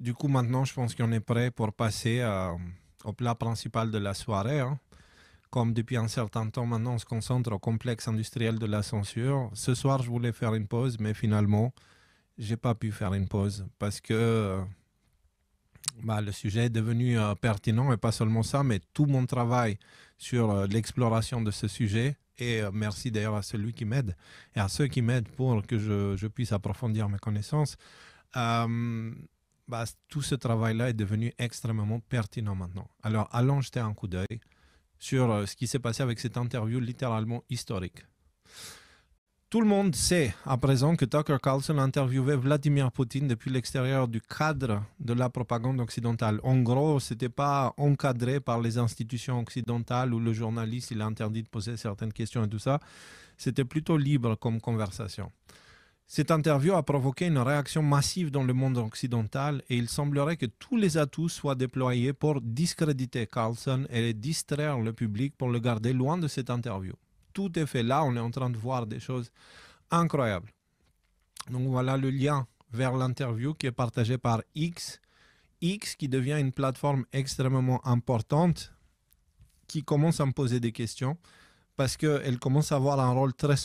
du coup, maintenant, je pense qu'on est prêt pour passer au plat principal de la soirée, hein. Comme depuis un certain temps maintenant, on se concentre au complexe industriel de la censure. Ce soir, je voulais faire une pause, mais finalement, j'ai pas pu faire une pause parce que le sujet est devenu pertinent et pas seulement ça, mais tout mon travail sur l'exploration de ce sujet. Et merci d'ailleurs à celui qui m'aide et à ceux qui m'aident pour que je puisse approfondir mes connaissances. Tout ce travail-là est devenu extrêmement pertinent maintenant. Alors, allons jeter un coup d'œil sur ce qui s'est passé avec cette interview littéralement historique. Tout le monde sait à présent que Tucker Carlson interviewait Vladimir Poutine depuis l'extérieur du cadre de la propagande occidentale. En gros, ce n'était pas encadré par les institutions occidentales où le journaliste il est interdit de poser certaines questions et tout ça. C'était plutôt libre comme conversation. Cette interview a provoqué une réaction massive dans le monde occidental et il semblerait que tous les atouts soient déployés pour discréditer Carlson et distraire le public pour le garder loin de cette interview. Tout est fait là, on est en train de voir des choses incroyables. Donc voilà le lien vers l'interview qui est partagé par X. X qui devient une plateforme extrêmement importante qui commence à me poser des questions parce qu'elle commence à avoir un rôle très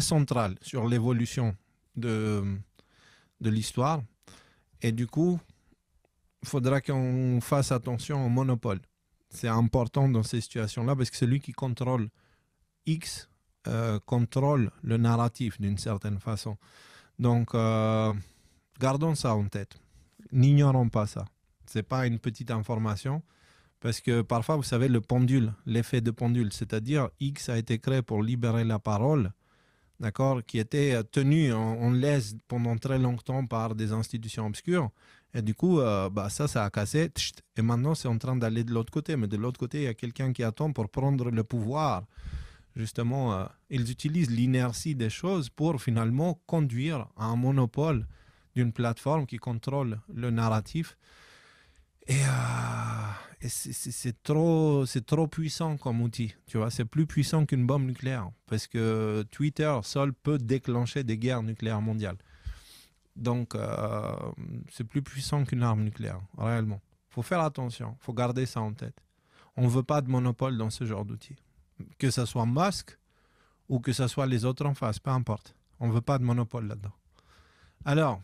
central sur l'évolution de l'histoire. Et du coup, il faudra qu'on fasse attention au monopole. C'est important dans ces situations-là parce que celui qui contrôle X contrôle le narratif d'une certaine façon. Donc, gardons ça en tête. N'ignorons pas ça. Ce n'est pas une petite information parce que parfois, vous savez, le pendule, l'effet de pendule, c'est-à-dire X a été créé pour libérer la parole, d'accord, qui était tenue en laisse pendant très longtemps par des institutions obscures. Et du coup, ça a cassé. Et maintenant, c'est en train d'aller de l'autre côté. Mais de l'autre côté, il y a quelqu'un qui attend pour prendre le pouvoir. Justement, ils utilisent l'inertie des choses pour finalement conduire à un monopole d'une plateforme qui contrôle le narratif. Et c'est trop puissant comme outil. Tu vois, c'est plus puissant qu'une bombe nucléaire parce que Twitter seul peut déclencher des guerres nucléaires mondiales. Donc, c'est plus puissant qu'une arme nucléaire, réellement. Il faut faire attention, il faut garder ça en tête. On ne veut pas de monopole dans ce genre d'outils. Que ce soit Musk ou que ce soit les autres en face, peu importe. On ne veut pas de monopole là-dedans. Alors,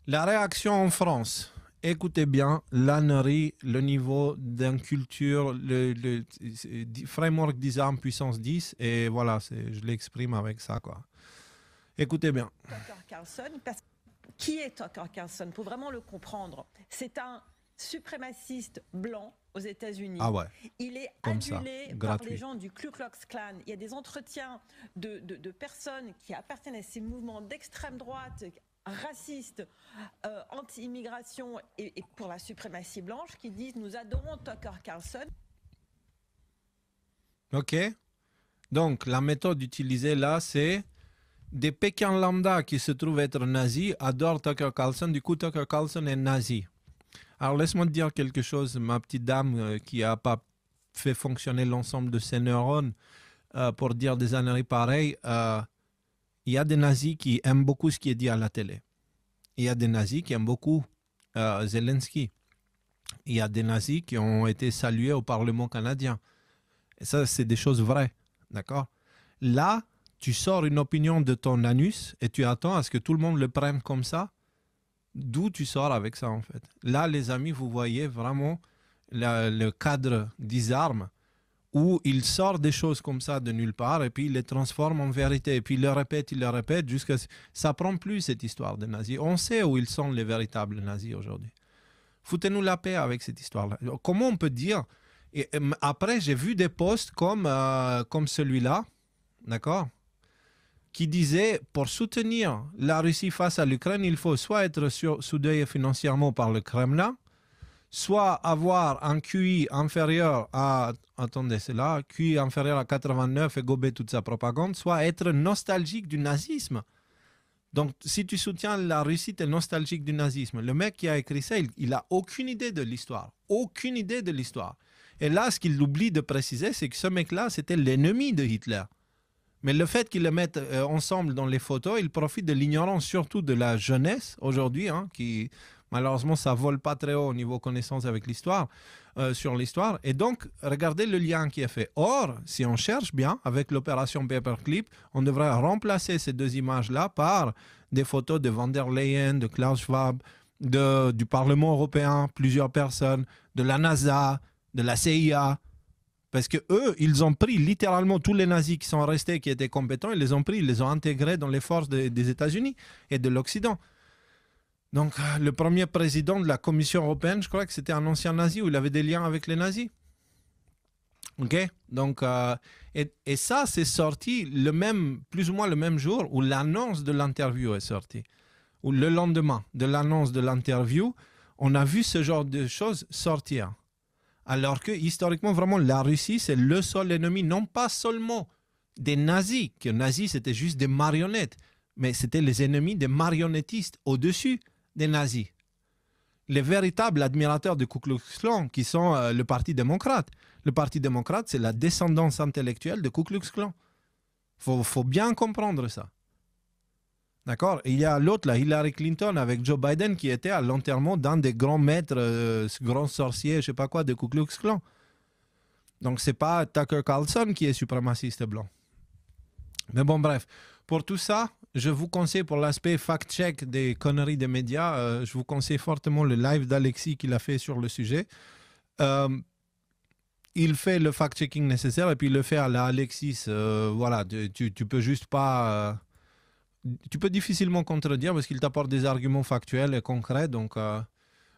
la réaction en France. Écoutez bien, l'ânerie, le niveau d'inculture, le framework disarme puissance 10, et voilà, je l'exprime avec ça, quoi. Écoutez bien. Tucker Carlson, qui est Tucker Carlson? Pour vraiment le comprendre, c'est un suprémaciste blanc aux États-Unis. Ah ouais. Il est comme adulé ça, par gratuit. les gens du Ku Klux Klan. Il y a des entretiens de personnes qui appartiennent à ces mouvements d'extrême droite, racistes, anti-immigration et pour la suprématie blanche, qui disent nous adorons Tucker Carlson. Ok. Donc, la méthode utilisée là, c'est des Pékins lambda qui se trouvent être nazis adorent Tucker Carlson. Du coup, Tucker Carlson est nazi. Alors, laisse-moi te dire quelque chose, ma petite dame qui n'a pas fait fonctionner l'ensemble de ses neurones pour dire des âneries pareilles. Il y a des nazis qui aiment beaucoup ce qui est dit à la télé. Il y a des nazis qui aiment beaucoup Zelensky. Il y a des nazis qui ont été salués au Parlement canadien. Et ça, c'est des choses vraies. D'accord? Là, tu sors une opinion de ton anus et tu attends à ce que tout le monde le prenne comme ça. D'où tu sors avec ça, en fait? Là, les amis, vous voyez vraiment le cadre disarme où il sort des choses comme ça de nulle part et puis il les transforme en vérité. Et puis il le répète jusqu'à... Ça prend plus cette histoire de nazis. On sait où ils sont les véritables nazis aujourd'hui. Foutez-nous la paix avec cette histoire-là. Comment on peut dire... Et après, j'ai vu des posts comme celui-là, d'accord, qui disait pour soutenir la Russie face à l'Ukraine, il faut soit être soudé financièrement par le Kremlin, soit avoir un QI inférieur à, attendez, c'est là, QI inférieur à 89 et gober toute sa propagande, soit être nostalgique du nazisme. Donc, si tu soutiens la Russie, tu es nostalgique du nazisme. Le mec qui a écrit ça, il n'a aucune idée de l'histoire. Aucune idée de l'histoire. Et là, ce qu'il oublie de préciser, c'est que ce mec-là, c'était l'ennemi de Hitler. Mais le fait qu'ils les mettent ensemble dans les photos, ils profitent de l'ignorance surtout de la jeunesse aujourd'hui, hein, qui malheureusement ça vole pas très haut au niveau connaissance avec l'histoire, sur l'histoire. Et donc, regardez le lien qui est fait. Or, si on cherche bien, avec l'opération Paperclip, on devrait remplacer ces deux images-là par des photos de van der Leyen, de Klaus Schwab, du Parlement européen, plusieurs personnes, de la NASA, de la CIA. Parce que eux, ils ont pris littéralement tous les nazis qui sont restés, qui étaient compétents, ils les ont pris, ils les ont intégrés dans les forces des États-Unis et de l'Occident. Donc, le premier président de la Commission européenne, je crois que c'était un ancien nazi où il avait des liens avec les nazis. Ok. Donc, et ça, c'est sorti plus ou moins le même jour où l'annonce de l'interview est sortie. Ou le lendemain de l'annonce de l'interview, on a vu ce genre de choses sortir. Alors que, historiquement, vraiment, la Russie, c'est le seul ennemi, non pas seulement des nazis, que les nazis, c'était juste des marionnettes, mais c'était les ennemis des marionnettistes au-dessus des nazis. Les véritables admirateurs du Ku Klux Klan, qui sont le Parti démocrate. Le Parti démocrate, c'est la descendance intellectuelle de Ku Klux Klan. Faut bien comprendre ça. D'accord. Il y a l'autre, là, Hillary Clinton, avec Joe Biden, qui était à l'enterrement d'un des grands maîtres, grands sorciers, je ne sais pas quoi, de Ku Klux Klan. Donc, ce n'est pas Tucker Carlson qui est suprémaciste blanc. Mais bon, bref. Pour tout ça, je vous conseille, pour l'aspect fact-check des conneries des médias, je vous conseille fortement le live d'Alexis qu'il a fait sur le sujet. Il fait le fact-checking nécessaire et puis il le fait à la Alexis. Voilà, tu peux juste pas... tu peux difficilement contredire parce qu'il t'apporte des arguments factuels et concrets. Donc,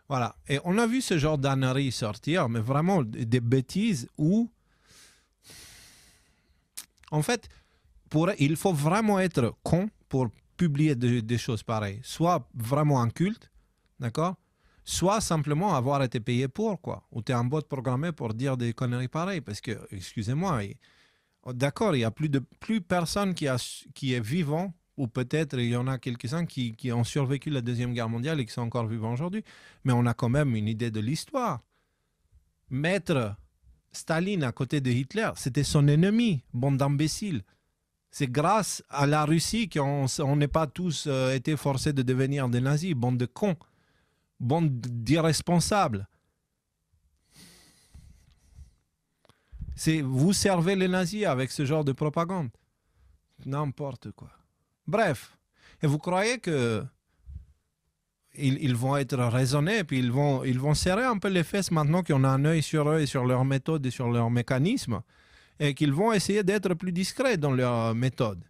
voilà. Et on a vu ce genre d'ânerie sortir, mais vraiment des bêtises où... En fait, il faut vraiment être con pour publier des choses pareilles. Soit vraiment un culte, d'accord? Soit simplement avoir été payé pour, quoi. Ou tu es un bot programmé pour dire des conneries pareilles. Parce que, excusez-moi, d'accord, il n'y a plus personne qui est vivant, ou peut-être il y en a quelques-uns qui ont survécu la Deuxième Guerre mondiale et qui sont encore vivants aujourd'hui. Mais on a quand même une idée de l'histoire. Mettre Staline à côté de Hitler, c'était son ennemi, bande d'imbéciles. C'est grâce à la Russie qu'on n'est pas tous été forcés de devenir des nazis, bande de cons, bande d'irresponsables. Vous servez les nazis avec ce genre de propagande. N'importe quoi. Bref, et vous croyez que ils vont être raisonnés, puis ils vont serrer un peu les fesses maintenant qu'on a un œil sur eux et sur leurs méthodes et sur leurs mécanismes, et qu'ils vont essayer d'être plus discrets dans leurs méthodes.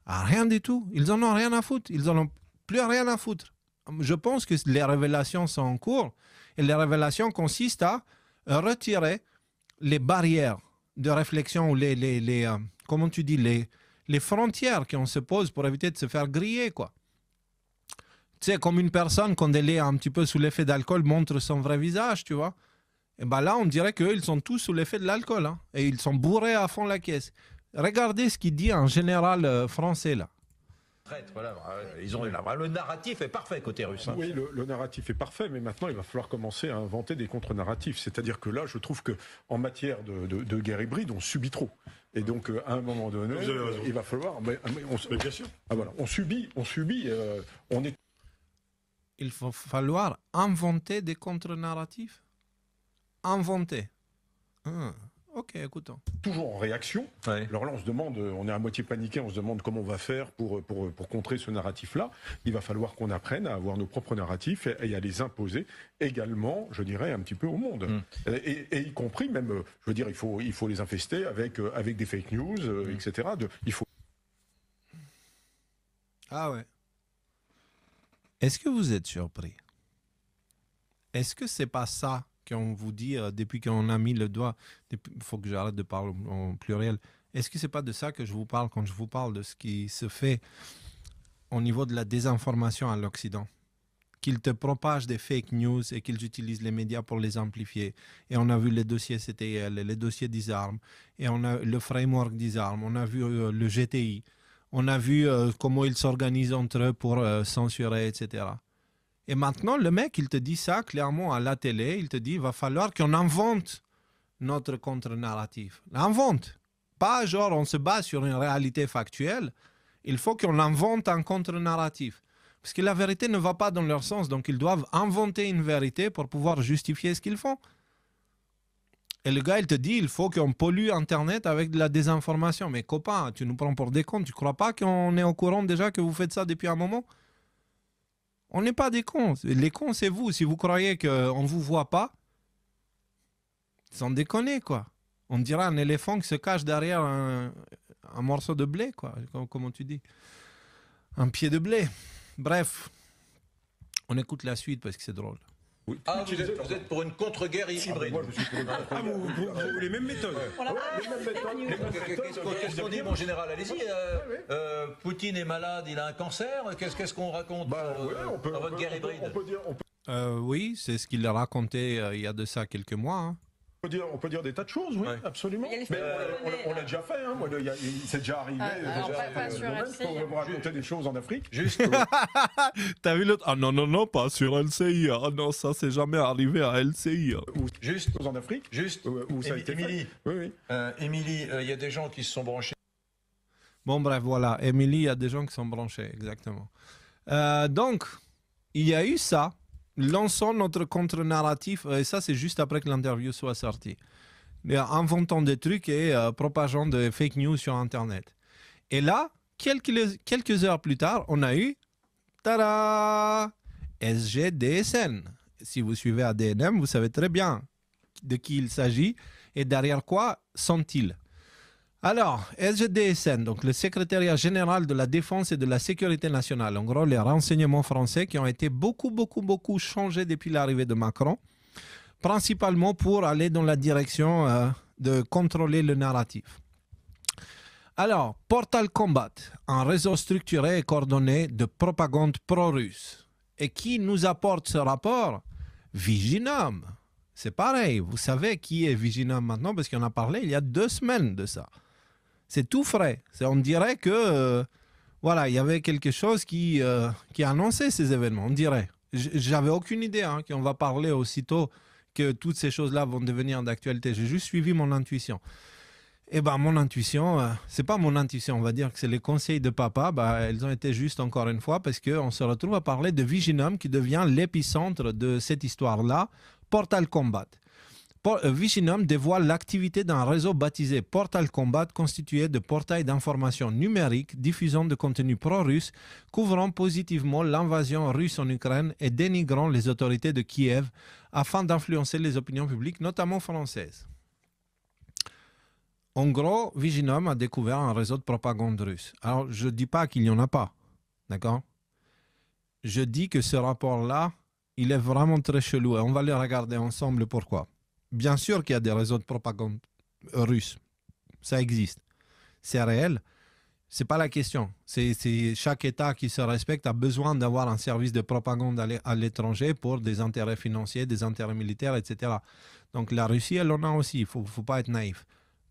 Ah, rien du tout. Ils en ont rien à foutre. Ils en ont plus rien à foutre. Je pense que les révélations sont en cours, et les révélations consistent à retirer les barrières de réflexion ou comment tu dis, les frontières qu'on se pose pour éviter de se faire griller, quoi. Tu sais, comme une personne, quand elle est un petit peu sous l'effet d'alcool, montre son vrai visage, tu vois. Et bien là, on dirait qu'eux, sont tous sous l'effet de l'alcool, hein, et ils sont bourrés à fond la caisse. Regardez ce qu'il dit un général français, là. Voilà, ils ont le narratif est parfait côté russe. Hein. Oui, le narratif est parfait, mais maintenant il va falloir commencer à inventer des contre-narratifs. C'est-à-dire que là, je trouve qu'en matière de guerre hybride, on subit trop. Et donc, à un moment donné, il va falloir... Mais bien sûr. Ah, voilà, on subit, on est... Il va falloir inventer des contre-narratifs. Inventer. Ok, écoutons. Toujours en réaction. Ouais. Alors là, on se demande, on est à moitié paniqué, on se demande comment on va faire pour contrer ce narratif-là. Il va falloir qu'on apprenne à avoir nos propres narratifs et à les imposer également, je dirais, un petit peu au monde. Et y compris même, je veux dire, il faut les infester avec des fake news, etc. Ah ouais. Est-ce que vous êtes surpris? Est-ce que c'est pas ça qu'on vous dit depuis qu'on a mis le doigt? Il faut que j'arrête de parler en pluriel. Est-ce que c'est pas de ça que je vous parle quand je vous parle de ce qui se fait au niveau de la désinformation à l'Occident? Qu'ils te propagent des fake news et qu'ils utilisent les médias pour les amplifier. Et on a vu les dossiers CTL, les dossiers d'ISARM, et on a le framework d'ISARM, on a vu le GTI, on a vu comment ils s'organisent entre eux pour censurer, etc. Et maintenant, le mec, il te dit ça clairement à la télé, il te dit il va falloir qu'on invente notre contre-narratif. Invente. pas genre on se base sur une réalité factuelle. Il faut qu'on invente un contre-narratif. Parce que la vérité ne va pas dans leur sens. Donc, ils doivent inventer une vérité pour pouvoir justifier ce qu'ils font. Et le gars, il te dit, il faut qu'on pollue Internet avec de la désinformation. Mais copain, tu nous prends pour des cons. Tu ne crois pas qu'on est au courant déjà que vous faites ça depuis un moment? On n'est pas des cons. Les cons, c'est vous. Si vous croyez qu'on ne vous voit pas, sans déconner, quoi. On dirait un éléphant qui se cache derrière un morceau de blé, quoi. Comment tu dis? Un pied de blé. Bref, on écoute la suite parce que c'est drôle. Oui. Ah, vous êtes pour une contre-guerre hybride. Moi, je suis pour les mêmes méthodes. Qu'est-ce qu'on dit, mon général? Allez-y. Poutine est malade, il a un cancer. Qu'est-ce qu'on raconte dans votre guerre hybride? Oui, c'est ce qu'il a raconté il y a de ça quelques mois. Hein. On peut dire des tas de choses, oui, absolument. Mais on l'a déjà fait, hein. C'est déjà arrivé. Pas sur LCI. Pour vous raconter des choses en Afrique. Juste. T'as vu l'autre? Ah non, pas sur LCI. Ah non, ça c'est jamais arrivé à LCI. Juste. En Afrique. Juste. Où ça a été Émilie. fait. Oui. Émilie, il y a des gens qui se sont branchés. Bon, bref, voilà. Émilie, il y a des gens qui sont branchés, exactement. Donc, il y a eu ça. Lançons notre contre-narratif, et ça c'est juste après que l'interview soit sortie. Inventons des trucs et propageant des fake news sur Internet. Et là, quelques heures plus tard, on a eu tada, SGDSN. Si vous suivez ADNM, vous savez très bien de qui il s'agit et derrière quoi sont-ils. Alors, SGDSN, donc le secrétariat général de la défense et de la sécurité nationale, en gros les renseignements français qui ont été beaucoup changés depuis l'arrivée de Macron, principalement pour aller dans la direction de contrôler le narratif. Alors, Portal Combat, un réseau structuré et coordonné de propagande pro-russe. Et qui nous apporte ce rapport? Viginum. C'est pareil, vous savez qui est Viginum maintenant parce qu'on a parlé il y a 2 semaines de ça. C'est tout frais. On dirait que voilà, il y avait quelque chose qui annonçait ces événements, on dirait. J'avais aucune idée qu'on va parler aussitôt que toutes ces choses-là vont devenir d'actualité. J'ai juste suivi mon intuition. Et ben mon intuition, c'est pas mon intuition, on va dire que c'est les conseils de papa, elles ont été justes encore une fois parce qu'on se retrouve à parler de Viginum qui devient l'épicentre de cette histoire-là, Portal Combat. Viginum dévoile l'activité d'un réseau baptisé Portal Combat constitué de portails d'information numériques diffusant de contenus pro-russes, couvrant positivement l'invasion russe en Ukraine et dénigrant les autorités de Kiev afin d'influencer les opinions publiques, notamment françaises. En gros, Viginum a découvert un réseau de propagande russe. Alors, je ne dis pas qu'il n'y en a pas, d'accord? Je dis que ce rapport-là, il est vraiment très chelou et on va le regarder ensemble pourquoi. Bien sûr qu'il y a des réseaux de propagande russes. Ça existe. C'est réel. Ce n'est pas la question. C'est chaque État qui se respecte a besoin d'avoir un service de propagande à l'étranger pour des intérêts financiers, des intérêts militaires, etc. Donc la Russie, elle en a aussi. Il ne faut pas être naïf.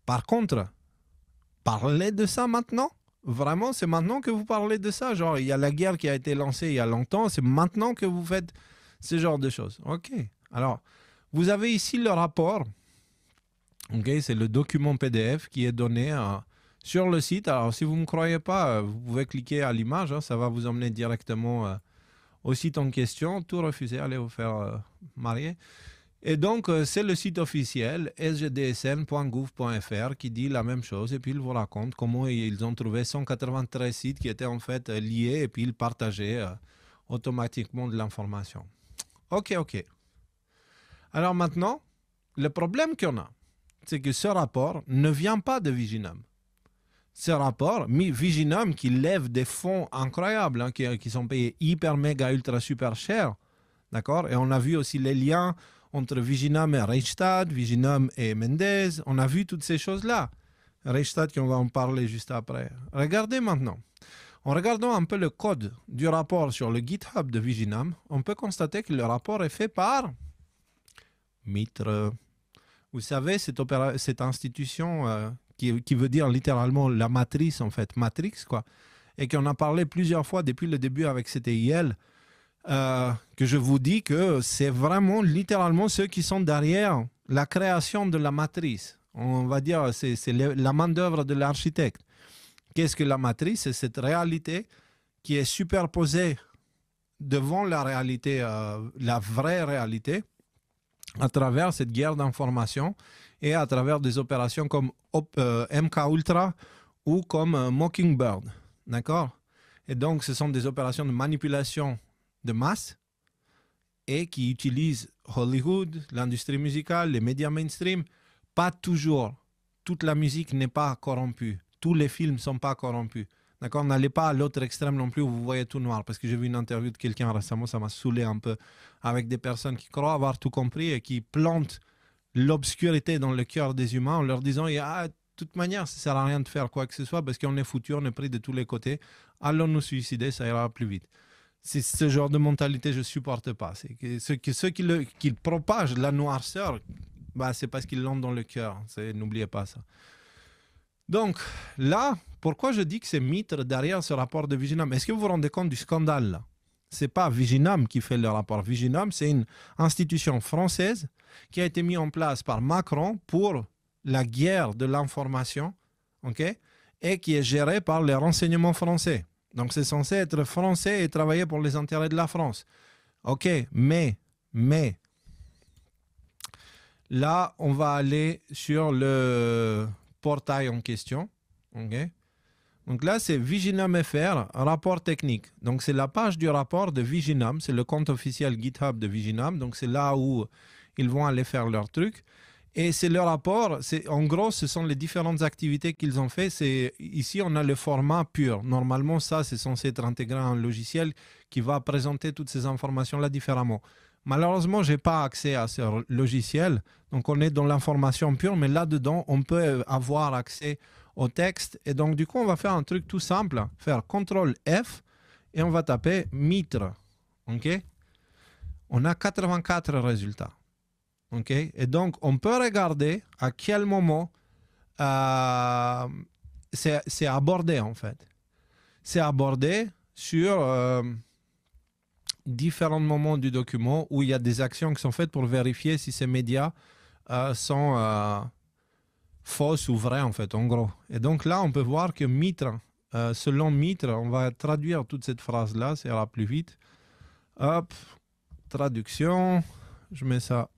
Par contre, parler de ça maintenant? Vraiment, c'est maintenant que vous parlez de ça? Genre, il y a la guerre qui a été lancée il y a longtemps. C'est maintenant que vous faites ce genre de choses. OK. Alors, vous avez ici le rapport, okay, c'est le document PDF qui est donné sur le site. Alors, si vous ne me croyez pas, vous pouvez cliquer à l'image, ça va vous emmener directement au site en question. Tout refuser, allez vous faire marier. Et donc, c'est le site officiel sgdsn.gouv.fr qui dit la même chose et puis il vous raconte comment ils ont trouvé 193 sites qui étaient en fait liés et puis ils partageaient automatiquement de l'information. OK. Alors maintenant, le problème qu'on a, c'est que ce rapport ne vient pas de Viginum. Ce rapport, Viginum qui lève des fonds incroyables, qui sont payés hyper, méga, ultra, super cher, d'accord? Et on a vu aussi les liens entre Viginum et Reichstad, Viginum et Mendez, on a vu toutes ces choses-là. Reichstad, qu'on va en parler juste après. Regardez maintenant. En regardant un peu le code du rapport sur le GitHub de Viginum, on peut constater que le rapport est fait par Mitre. Vous savez, cette institution qui veut dire littéralement la matrice, en fait, Matrix, quoi, et qu'on a parlé plusieurs fois depuis le début avec CTIL, que je vous dis que c'est vraiment littéralement ceux qui sont derrière la création de la matrice. On va dire c'est la main-d'œuvre de l'architecte. Qu'est-ce que la matrice? C'est cette réalité qui est superposée devant la réalité, la vraie réalité, à travers cette guerre d'information et à travers des opérations comme MK Ultra ou comme Mockingbird. D'accord? Et donc, ce sont des opérations de manipulation de masse et qui utilisent Hollywood, l'industrie musicale, les médias mainstream. Pas toujours. Toute la musique n'est pas corrompue. Tous les films ne sont pas corrompus. D'accord? N'allez pas à l'autre extrême non plus où vous voyez tout noir. Parce que j'ai vu une interview de quelqu'un récemment, ça m'a saoulé un peu, avec des personnes qui croient avoir tout compris et qui plantent l'obscurité dans le cœur des humains en leur disant de toute manière, ça ne sert à rien de faire quoi que ce soit parce qu'on est foutu, on est pris de tous les côtés. Allons nous suicider, ça ira plus vite. C'est ce genre de mentalité, je ne supporte pas. C'est que ceux qui propagent la noirceur, c'est parce qu'ils l'ont dans le cœur. N'oubliez pas ça. Donc, là, pourquoi je dis que c'est Mitre derrière ce rapport de Viginum? Est-ce que vous vous rendez compte du scandale là? Ce n'est pas Viginum qui fait le rapport. Viginum, c'est une institution française qui a été mise en place par Macron pour la guerre de l'information, okay, et qui est gérée par les renseignements français. Donc, c'est censé être français et travailler pour les intérêts de la France. OK, mais, là, on va aller sur le portail en question. Okay. Donc là, c'est Viginum FR, rapport technique. Donc, c'est la page du rapport de Viginum. C'est le compte officiel GitHub de Viginum. Donc, c'est là où ils vont aller faire leur truc. Et c'est le rapport, en gros, ce sont les différentes activités qu'ils ont fait. Ici, on a le format pur. Normalement, ça, c'est censé être intégré à un logiciel qui va présenter toutes ces informations-là différemment. Malheureusement, je n'ai pas accès à ce logiciel. Donc, on est dans l'information pure, mais là-dedans, on peut avoir accès au texte. Et donc, du coup, on va faire un truc tout simple. Faire CTRL F et on va taper Mitre. OK? On a 84 résultats. Okay? Et donc, on peut regarder à quel moment c'est abordé, en fait. C'est abordé sur différents moments du document où il y a des actions qui sont faites pour vérifier si ces médias sont fausses ou vraies, en fait, en gros. Et donc là, on peut voir que Mitre, selon Mitre, on va traduire toute cette phrase-là, ça ira plus vite. Hop, traduction, je mets ça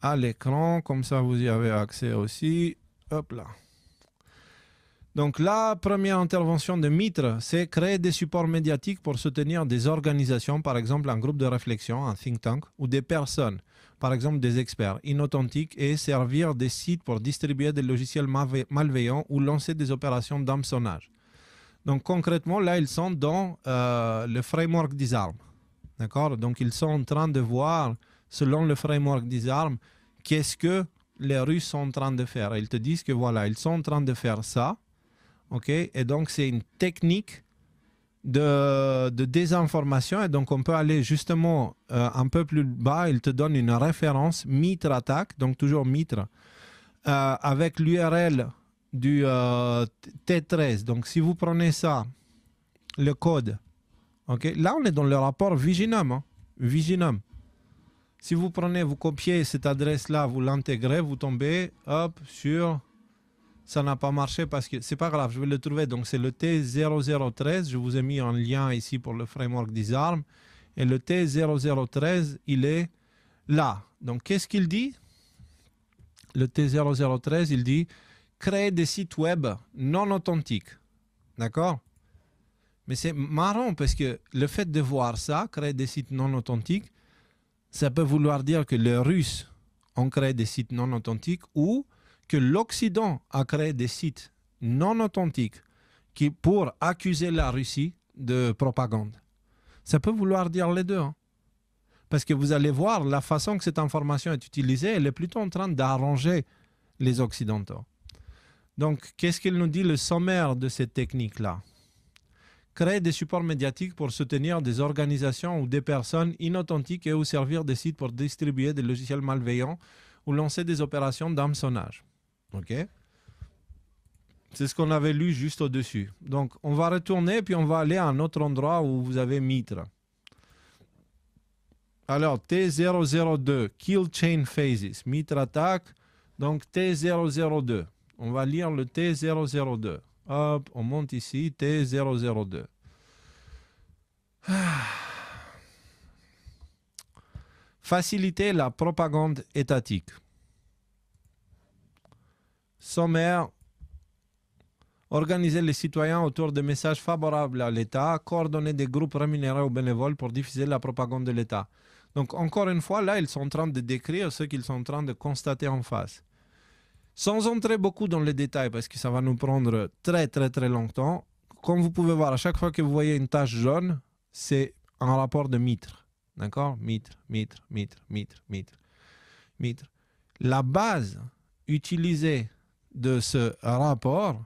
à l'écran, comme ça vous y avez accès aussi. Hop là. Donc la première intervention de Mitre, c'est créer des supports médiatiques pour soutenir des organisations, par exemple un groupe de réflexion, un think tank, ou des personnes, par exemple des experts inauthentiques, et servir des sites pour distribuer des logiciels malveillants ou lancer des opérations d'hameçonnage. Donc concrètement, là, ils sont dans le framework Disarm. D'accord? Donc ils sont en train de voir, selon le framework Disarm, qu'est-ce que les Russes sont en train de faire. Ils te disent que voilà, ils sont en train de faire ça. Okay? Et donc, c'est une technique de désinformation. Et donc, on peut aller justement un peu plus bas. Il te donne une référence, Mitre Attack, donc toujours Mitre, avec l'URL du T13. Donc, si vous prenez ça, le code, okay? Là, on est dans le rapport Viginum. Hein? Viginum. Si vous prenez, vous copiez cette adresse-là, vous l'intégrez, vous tombez, hop, sur... Ça n'a pas marché parce que... C'est pas grave, je vais le trouver. Donc, c'est le T0013. Je vous ai mis un lien ici pour le framework Disarm. Et le T0013, il est là. Donc, qu'est-ce qu'il dit? Le T0013, il dit créer des sites web non authentiques. D'accord? Mais c'est marrant parce que le fait de voir ça, créer des sites non authentiques, ça peut vouloir dire que les Russes ont créé des sites non authentiques ou que l'Occident a créé des sites non authentiques pour accuser la Russie de propagande. Ça peut vouloir dire les deux. Hein. Parce que vous allez voir, la façon que cette information est utilisée, elle est plutôt en train d'arranger les Occidentaux. Donc, qu'est-ce qu'il nous dit le sommaire de cette technique-là? Créer des supports médiatiques pour soutenir des organisations ou des personnes inauthentiques et ou servir des sites pour distribuer des logiciels malveillants ou lancer des opérations d'hameçonnage. OK? C'est ce qu'on avait lu juste au-dessus. Donc, on va retourner puis on va aller à un autre endroit où vous avez Mitre. Alors, T002, Kill Chain Phases, Mitre Attack. Donc T002. On va lire le T002. Hop, on monte ici, T002. Faciliter la propagande étatique. Sommaire. Organiser les citoyens autour de messages favorables à l'État, coordonner des groupes rémunérés ou bénévoles pour diffuser la propagande de l'État. Donc, encore une fois, là, ils sont en train de décrire ce qu'ils sont en train de constater en face. Sans entrer beaucoup dans les détails, parce que ça va nous prendre très, très, très longtemps, comme vous pouvez voir, à chaque fois que vous voyez une tache jaune, c'est un rapport de mitre. D'accord? Mitre. La base utilisée de ce rapport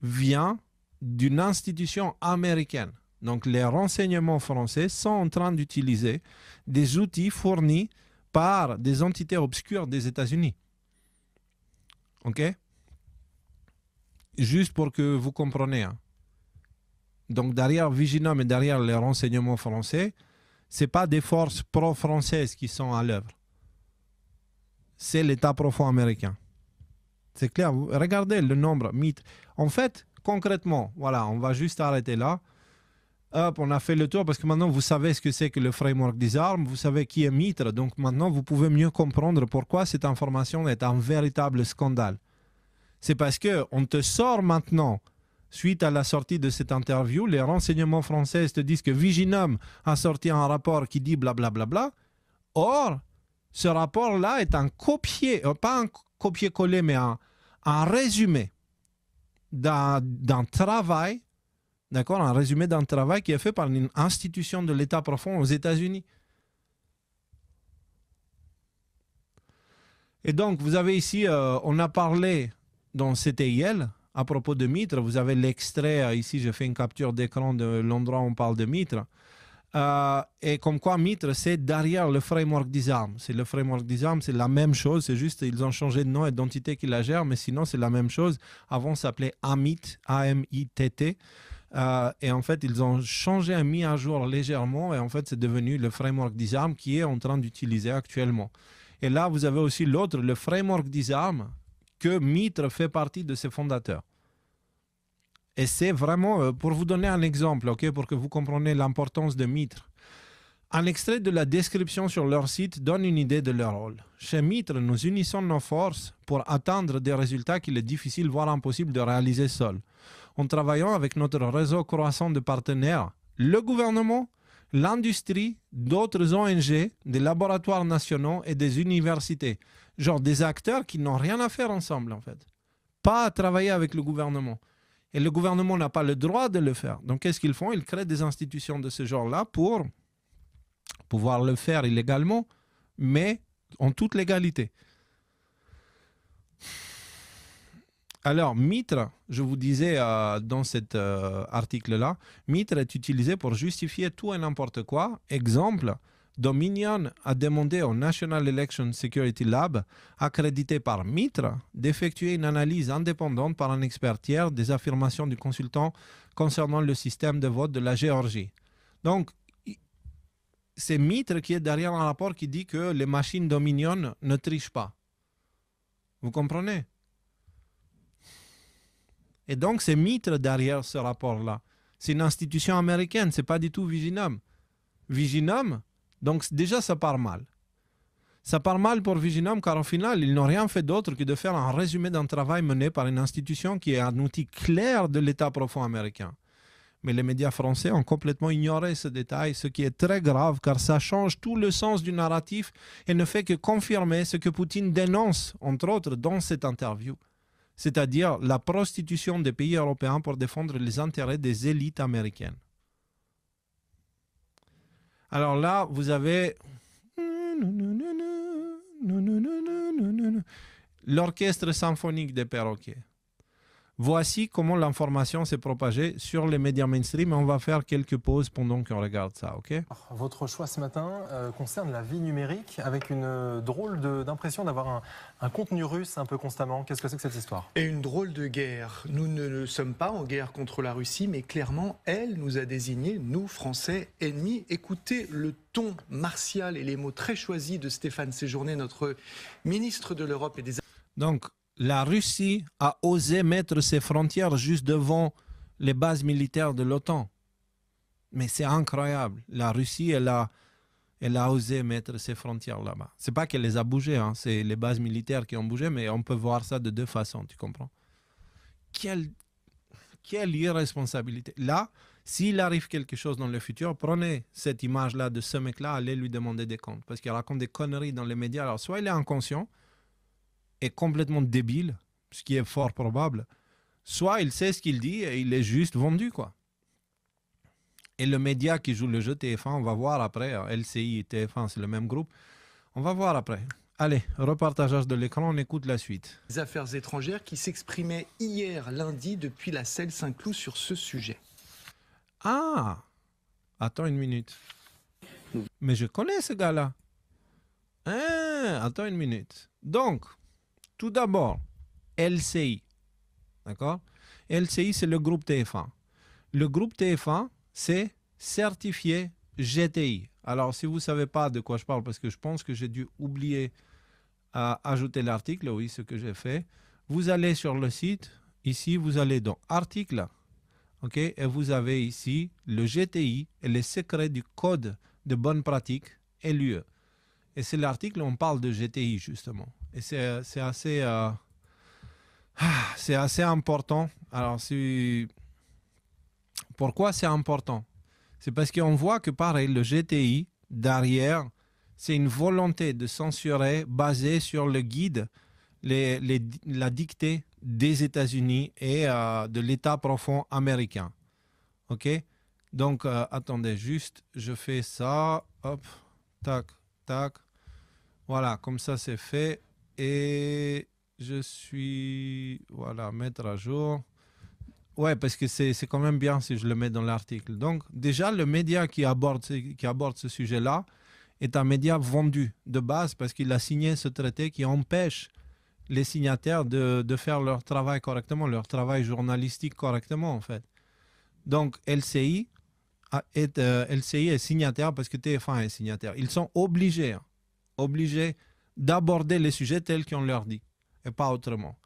vient d'une institution américaine. Donc, les renseignements français sont en train d'utiliser des outils fournis par des entités obscures des États-Unis. OK? Juste pour que vous compreniez. Hein. Donc, derrière Viginum et derrière les renseignements français, ce n'est pas des forces pro-françaises qui sont à l'œuvre. C'est l'État profond américain. C'est clair, regardez le nombre, mythe. En fait, concrètement, voilà, on va juste arrêter là. Hop, on a fait le tour parce que maintenant vous savez ce que c'est que le framework des armes, vous savez qui est Mitre, donc maintenant vous pouvez mieux comprendre pourquoi cette information est un véritable scandale. C'est parce qu'on te sort maintenant, suite à la sortie de cette interview, les renseignements français te disent que Viginum a sorti un rapport qui dit blablabla. Bla bla bla. Or, ce rapport-là est un pas un copier-coller, mais un résumé d'un travail, d'accord, un résumé d'un travail qui est fait par une institution de l'État profond aux États-Unis. Et donc, vous avez ici, on a parlé dans CTIL à propos de Mitre. Vous avez l'extrait, ici, j'ai fait une capture d'écran de l'endroit où on parle de Mitre. Et comme quoi Mitre, c'est derrière le framework des armes. C'est le framework des armes, c'est la même chose, c'est juste ils ont changé de nom et d'entité qui la gère, mais sinon c'est la même chose. Avant, ça s'appelait AMIT, A-M-I-T-T. Et en fait, ils ont changé et mis à jour légèrement, et en fait, c'est devenu le framework des armes qui est en train d'utiliser actuellement. Et là, vous avez aussi l'autre, le framework des armes, que Mitre fait partie de ses fondateurs. Et c'est vraiment, pour vous donner un exemple, okay, pour que vous compreniez l'importance de Mitre, un extrait de la description sur leur site donne une idée de leur rôle. Chez Mitre, nous unissons nos forces pour atteindre des résultats qu'il est difficile, voire impossible de réaliser seul. En travaillant avec notre réseau croissant de partenaires, le gouvernement, l'industrie, d'autres ONG, des laboratoires nationaux et des universités. Genre des acteurs qui n'ont rien à faire ensemble, en fait. Pas à travailler avec le gouvernement. Et le gouvernement n'a pas le droit de le faire. Donc, qu'est-ce qu'ils font? Ils créent des institutions de ce genre-là pour pouvoir le faire illégalement, mais en toute légalité. Alors, Mitre, je vous disais dans cet article-là, Mitre est utilisé pour justifier tout et n'importe quoi. Exemple, Dominion a demandé au National Election Security Lab, accrédité par Mitre, d'effectuer une analyse indépendante par un expert tiers des affirmations du consultant concernant le système de vote de la Géorgie. Donc, c'est Mitre qui est derrière un rapport qui dit que les machines Dominion ne trichent pas. Vous comprenez? Et donc, c'est Mitre derrière ce rapport-là. C'est une institution américaine, ce n'est pas du tout Viginum. Viginum, donc déjà, ça part mal. Ça part mal pour Viginum car au final, ils n'ont rien fait d'autre que de faire un résumé d'un travail mené par une institution qui est un outil clair de l'État profond américain. Mais les médias français ont complètement ignoré ce détail, ce qui est très grave car ça change tout le sens du narratif et ne fait que confirmer ce que Poutine dénonce, entre autres, dans cette interview. C'est-à-dire la prostitution des pays européens pour défendre les intérêts des élites américaines. Alors là, vous avez l'orchestre symphonique des perroquets. Voici comment l'information s'est propagée sur les médias mainstream et on va faire quelques pauses pendant qu'on regarde ça, ok? Votre choix ce matin concerne la vie numérique avec une drôle d'impression d'avoir un contenu russe un peu constamment. Qu'est-ce que c'est que cette histoire? Et une drôle de guerre. Nous ne sommes pas en guerre contre la Russie, mais clairement, elle nous a désignés, nous, Français, ennemis. Écoutez le ton martial et les mots très choisis de Stéphane Séjourné, notre ministre de l'Europe et des... Donc, la Russie a osé mettre ses frontières juste devant les bases militaires de l'OTAN. Mais c'est incroyable. La Russie, elle a osé mettre ses frontières là-bas. C'est pas qu'elle les a bougées, hein. C'est les bases militaires qui ont bougé, mais on peut voir ça de deux façons, tu comprends? Quelle irresponsabilité. Là, s'il arrive quelque chose dans le futur, prenez cette image-là de ce mec-là, allez lui demander des comptes. Parce qu'il raconte des conneries dans les médias. Alors, soit il est inconscient et complètement débile, ce qui est fort probable, soit il sait ce qu'il dit et il est juste vendu, quoi. Et le média qui joue le jeu TF1, on va voir après, LCI et TF1, c'est le même groupe, on va voir après. Allez, repartageage de l'écran, on écoute la suite. Les affaires étrangères qui s'exprimaient hier lundi depuis la Selle Saint-Cloud sur ce sujet. Ah, attends une minute. Mais je connais ce gars-là. Attends une minute. Donc, tout d'abord, LCI. D'accord? LCI, c'est le groupe TF1. Le groupe TF1, c'est certifié GTI. Alors, si vous ne savez pas de quoi je parle, parce que je pense que j'ai dû oublier à ajouter l'article, oui, ce que j'ai fait, vous allez sur le site, ici, vous allez dans article, ok, et vous avez ici le GTI et les secrets du code de bonne pratique et l'UE. Et c'est l'article où on parle de GTI, justement. Et c'est assez important. Alors, pourquoi c'est important? C'est parce qu'on voit que, pareil, le GTI, derrière, c'est une volonté de censurer basée sur le guide, la dictée des États-Unis et de l'État profond américain. OK? Donc, attendez, juste, je fais ça. Hop, tac, tac. Voilà, comme ça, c'est fait. Et je suis... Voilà, mettre à jour. Ouais, parce que c'est quand même bien si je le mets dans l'article. Donc, déjà, le média qui aborde ce sujet-là est un média vendu de base parce qu'il a signé ce traité qui empêche les signataires de faire leur travail correctement, leur travail journalistique correctement, en fait. Donc, LCI est signataire parce que TF1 est signataire. Ils sont obligés d'aborder les sujets tels qu'on leur dit et pas autrement.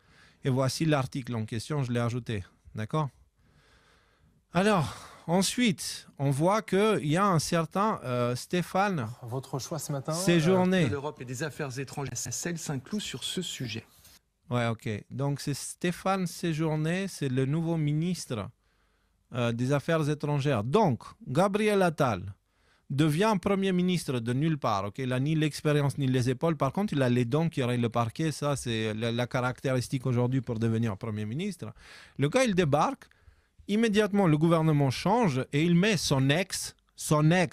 Et voici l'article en question, je l'ai ajouté. D'accord? Alors, ensuite, on voit qu'il y a un certain Stéphane. Votre choix ce matin. Séjourné. De l'Europe et des Affaires étrangères, la Selle Saint-Cloud sur ce sujet. Ouais, ok. Donc, c'est Stéphane Séjourné, c'est le nouveau ministre des Affaires étrangères. Donc, Gabriel Attal devient Premier ministre de nulle part. Okay? Il n'a ni l'expérience ni les épaules. Par contre, il a les dons qui auraient le parquet. Ça, c'est la caractéristique aujourd'hui pour devenir Premier ministre. Le gars, il débarque. Immédiatement, le gouvernement change et il met son ex, qui ne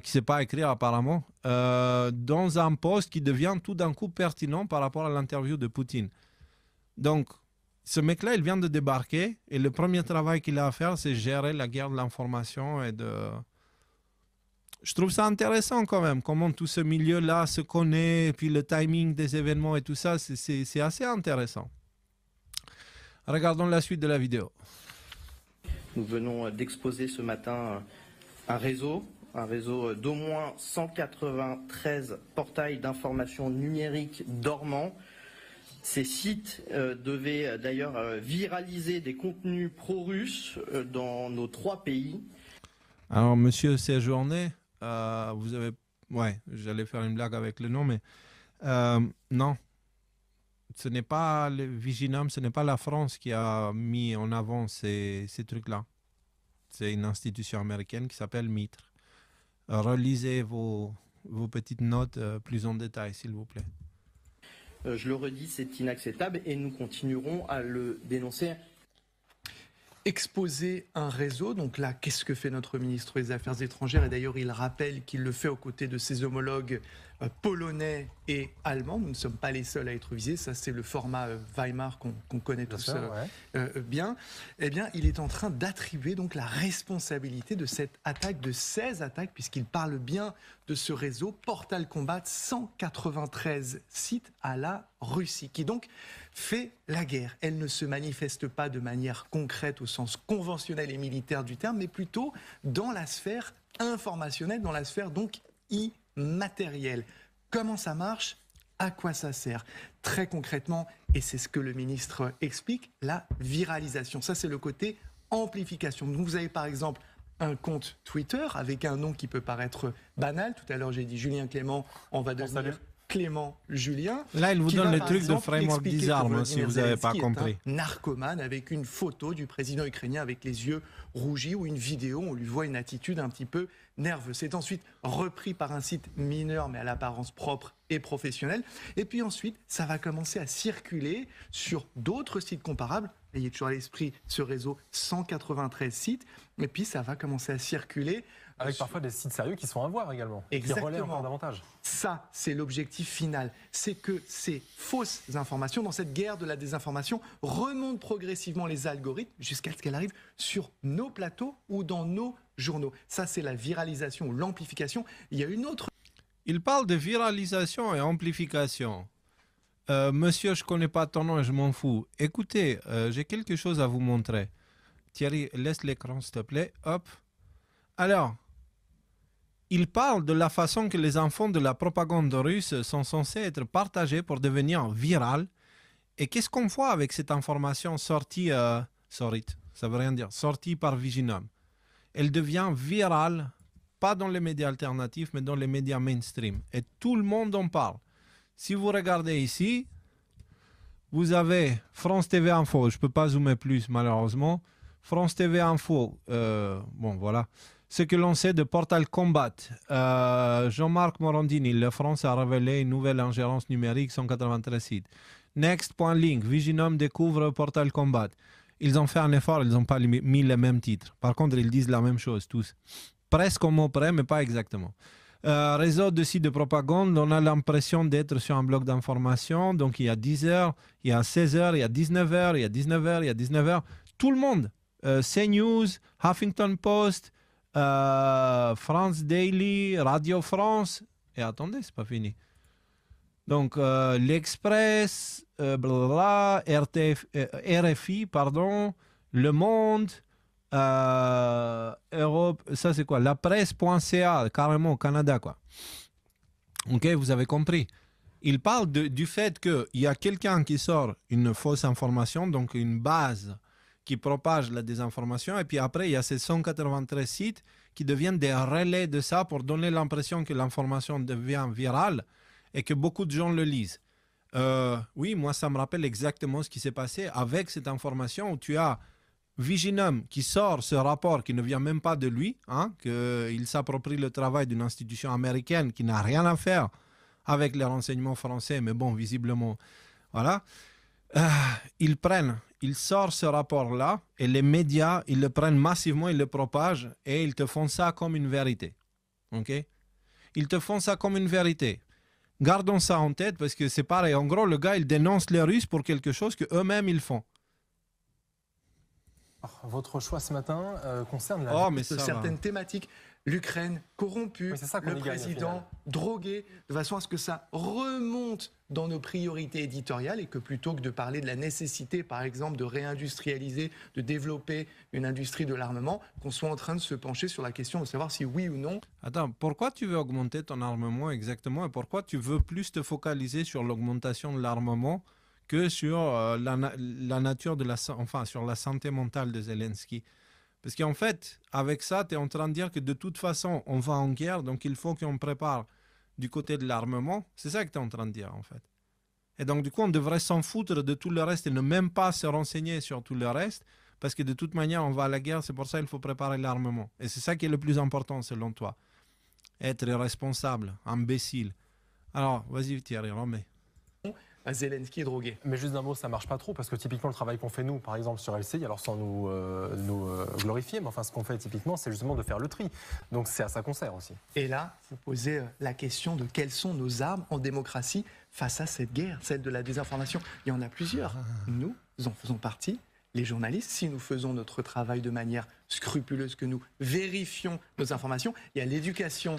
sait pas écrire apparemment, dans un poste qui devient tout d'un coup pertinent par rapport à l'interview de Poutine. Donc, ce mec-là, il vient de débarquer et le premier travail qu'il a à faire, c'est gérer la guerre de l'information et de... Je trouve ça intéressant quand même, comment tout ce milieu-là se connaît, et puis le timing des événements et tout ça, c'est assez intéressant. Regardons la suite de la vidéo. Nous venons d'exposer ce matin un réseau d'au moins 193 portails d'information numérique dormants. Ces sites devaient d'ailleurs viraliser des contenus pro-russes dans nos 3 pays. Alors, monsieur Séjourné, vous avez... Ouais, j'allais faire une blague avec le nom, mais non. Ce n'est pas le Viginum, ce n'est pas la France qui a mis en avant ces trucs-là. C'est une institution américaine qui s'appelle Mitre. Relisez vos petites notes plus en détail, s'il vous plaît. Je le redis, c'est inacceptable et nous continuerons à le dénoncer. Exposer un réseau, donc là, qu'est-ce que fait notre ministre des Affaires étrangères? Et d'ailleurs, il rappelle qu'il le fait aux côtés de ses homologues polonais et allemands. Nous ne sommes pas les seuls à être visés. Ça, c'est le format Weimar qu'on connaît tous bien. Eh bien, il est en train d'attribuer donc la responsabilité de cette attaque, de 16 attaques, puisqu'il parle bien de ce réseau Portal Combat, 193 sites à la Russie, qui donc fait la guerre. Elle ne se manifeste pas de manière concrète au sens conventionnel et militaire du terme, mais plutôt dans la sphère informationnelle, dans la sphère donc immatérielle. Comment ça marche? À quoi ça sert? Très concrètement, et c'est ce que le ministre explique, la viralisation. Ça, c'est le côté amplification. Donc, vous avez par exemple un compte Twitter avec un nom qui peut paraître banal. Tout à l'heure, j'ai dit Julien Clément, on va devenir Clément Julien. Là, il vous donne les trucs de framework disarme, si vous n'avez pas compris. Un narcomane avec une photo du président ukrainien avec les yeux rougis ou une vidéo, on lui voit une attitude un petit peu nerveuse. C'est ensuite repris par un site mineur mais à l'apparence propre et professionnelle. Et puis ensuite, ça va commencer à circuler sur d'autres sites comparables. Ayez toujours à l'esprit ce réseau, 193 sites. Et puis ça va commencer à circuler. Avec parfois des sites sérieux qui sont à voir également. Exactement. Qui relaient encore davantage. Ça, c'est l'objectif final. C'est que ces fausses informations, dans cette guerre de la désinformation, remontent progressivement les algorithmes jusqu'à ce qu'elles arrivent sur nos plateaux ou dans nos journaux. Ça, c'est la viralisation ou l'amplification. Il y a une autre... Il parle de viralisation et amplification. Monsieur, je ne connais pas ton nom et je m'en fous. Écoutez, j'ai quelque chose à vous montrer. Thierry, laisse l'écran, s'il te plaît. Hop. Alors, il parle de la façon que les enfants de la propagande russe sont censés être partagés pour devenir viral. Et qu'est-ce qu'on voit avec cette information sortie, ça veut rien dire, sortie par Viginum? Elle devient virale, pas dans les médias alternatifs, mais dans les médias mainstream. Et tout le monde en parle. Si vous regardez ici, vous avez France TV Info, je ne peux pas zoomer plus malheureusement. France TV Info, bon voilà. Ce que l'on sait de Portal Combat, Jean-Marc Morandini, la France a révélé une nouvelle ingérence numérique, 193 sites. Next.link, Viginum découvre Portal Combat. Ils ont fait un effort, ils n'ont pas mis les mêmes titres. Par contre, ils disent la même chose tous. Presque au mot près, mais pas exactement. Réseau de sites de propagande, on a l'impression d'être sur un bloc d'information. Donc il y a 10h, il y a 16h, il y a 19h, il y a 19h, il y a 19h. Tout le monde. CNews, Huffington Post, France Daily, Radio France. Et attendez, c'est pas fini. Donc l'Express, RFI, pardon, Le Monde, Europe, ça c'est quoi? La presse.ca, carrément au Canada, quoi. Ok, vous avez compris. Il parle du fait qu'il y a quelqu'un qui sort une fausse information, donc une base qui propage la désinformation, et puis après, il y a ces 193 sites qui deviennent des relais de ça pour donner l'impression que l'information devient virale et que beaucoup de gens le lisent. Oui, moi, ça me rappelle exactement ce qui s'est passé avec cette information où tu as Viginum qui sort ce rapport qui ne vient même pas de lui, hein, qu'il s'approprie le travail d'une institution américaine qui n'a rien à faire avec les renseignements français, mais bon, visiblement, voilà. Ils sortent ce rapport-là et les médias, ils le prennent massivement, ils le propagent et ils te font ça comme une vérité. Ok? Ils te font ça comme une vérité. Gardons ça en tête parce que c'est pareil. En gros, le gars, il dénonce les Russes pour quelque chose qu'eux-mêmes, ils font. Votre choix ce matin concerne certaines thématiques. L'Ukraine corrompue, le président drogué, de façon à ce que ça remonte dans nos priorités éditoriales et que plutôt que de parler de la nécessité, par exemple, de réindustrialiser, de développer une industrie de l'armement, qu'on soit en train de se pencher sur la question de savoir si oui ou non... Attends, pourquoi tu veux augmenter ton armement exactement et pourquoi tu veux plus te focaliser sur l'augmentation de l'armement que sur la nature de sur la santé mentale de Zelensky? Parce qu'en fait, avec ça, tu es en train de dire que de toute façon, on va en guerre, donc il faut qu'on prépare du côté de l'armement. C'est ça que tu es en train de dire, en fait. Et donc, du coup, on devrait s'en foutre de tout le reste et ne même pas se renseigner sur tout le reste, parce que de toute manière, on va à la guerre, c'est pour ça qu'il faut préparer l'armement. Et c'est ça qui est le plus important, selon toi. Être irresponsable, imbécile. Alors, vas-y, Thierry, remets. Zelensky est drogué. Mais juste d'un mot, ça marche pas trop parce que typiquement le travail qu'on fait nous, par exemple sur LCI, alors sans nous glorifier, mais enfin ce qu'on fait typiquement, c'est justement de faire le tri. Donc c'est à ça qu'on sert aussi. Et là, vous posez la question de quelles sont nos armes en démocratie face à cette guerre, celle de la désinformation. Il y en a plusieurs. Nous en faisons partie. Les journalistes, si nous faisons notre travail de manière scrupuleuse, que nous vérifions nos informations, il y a l'éducation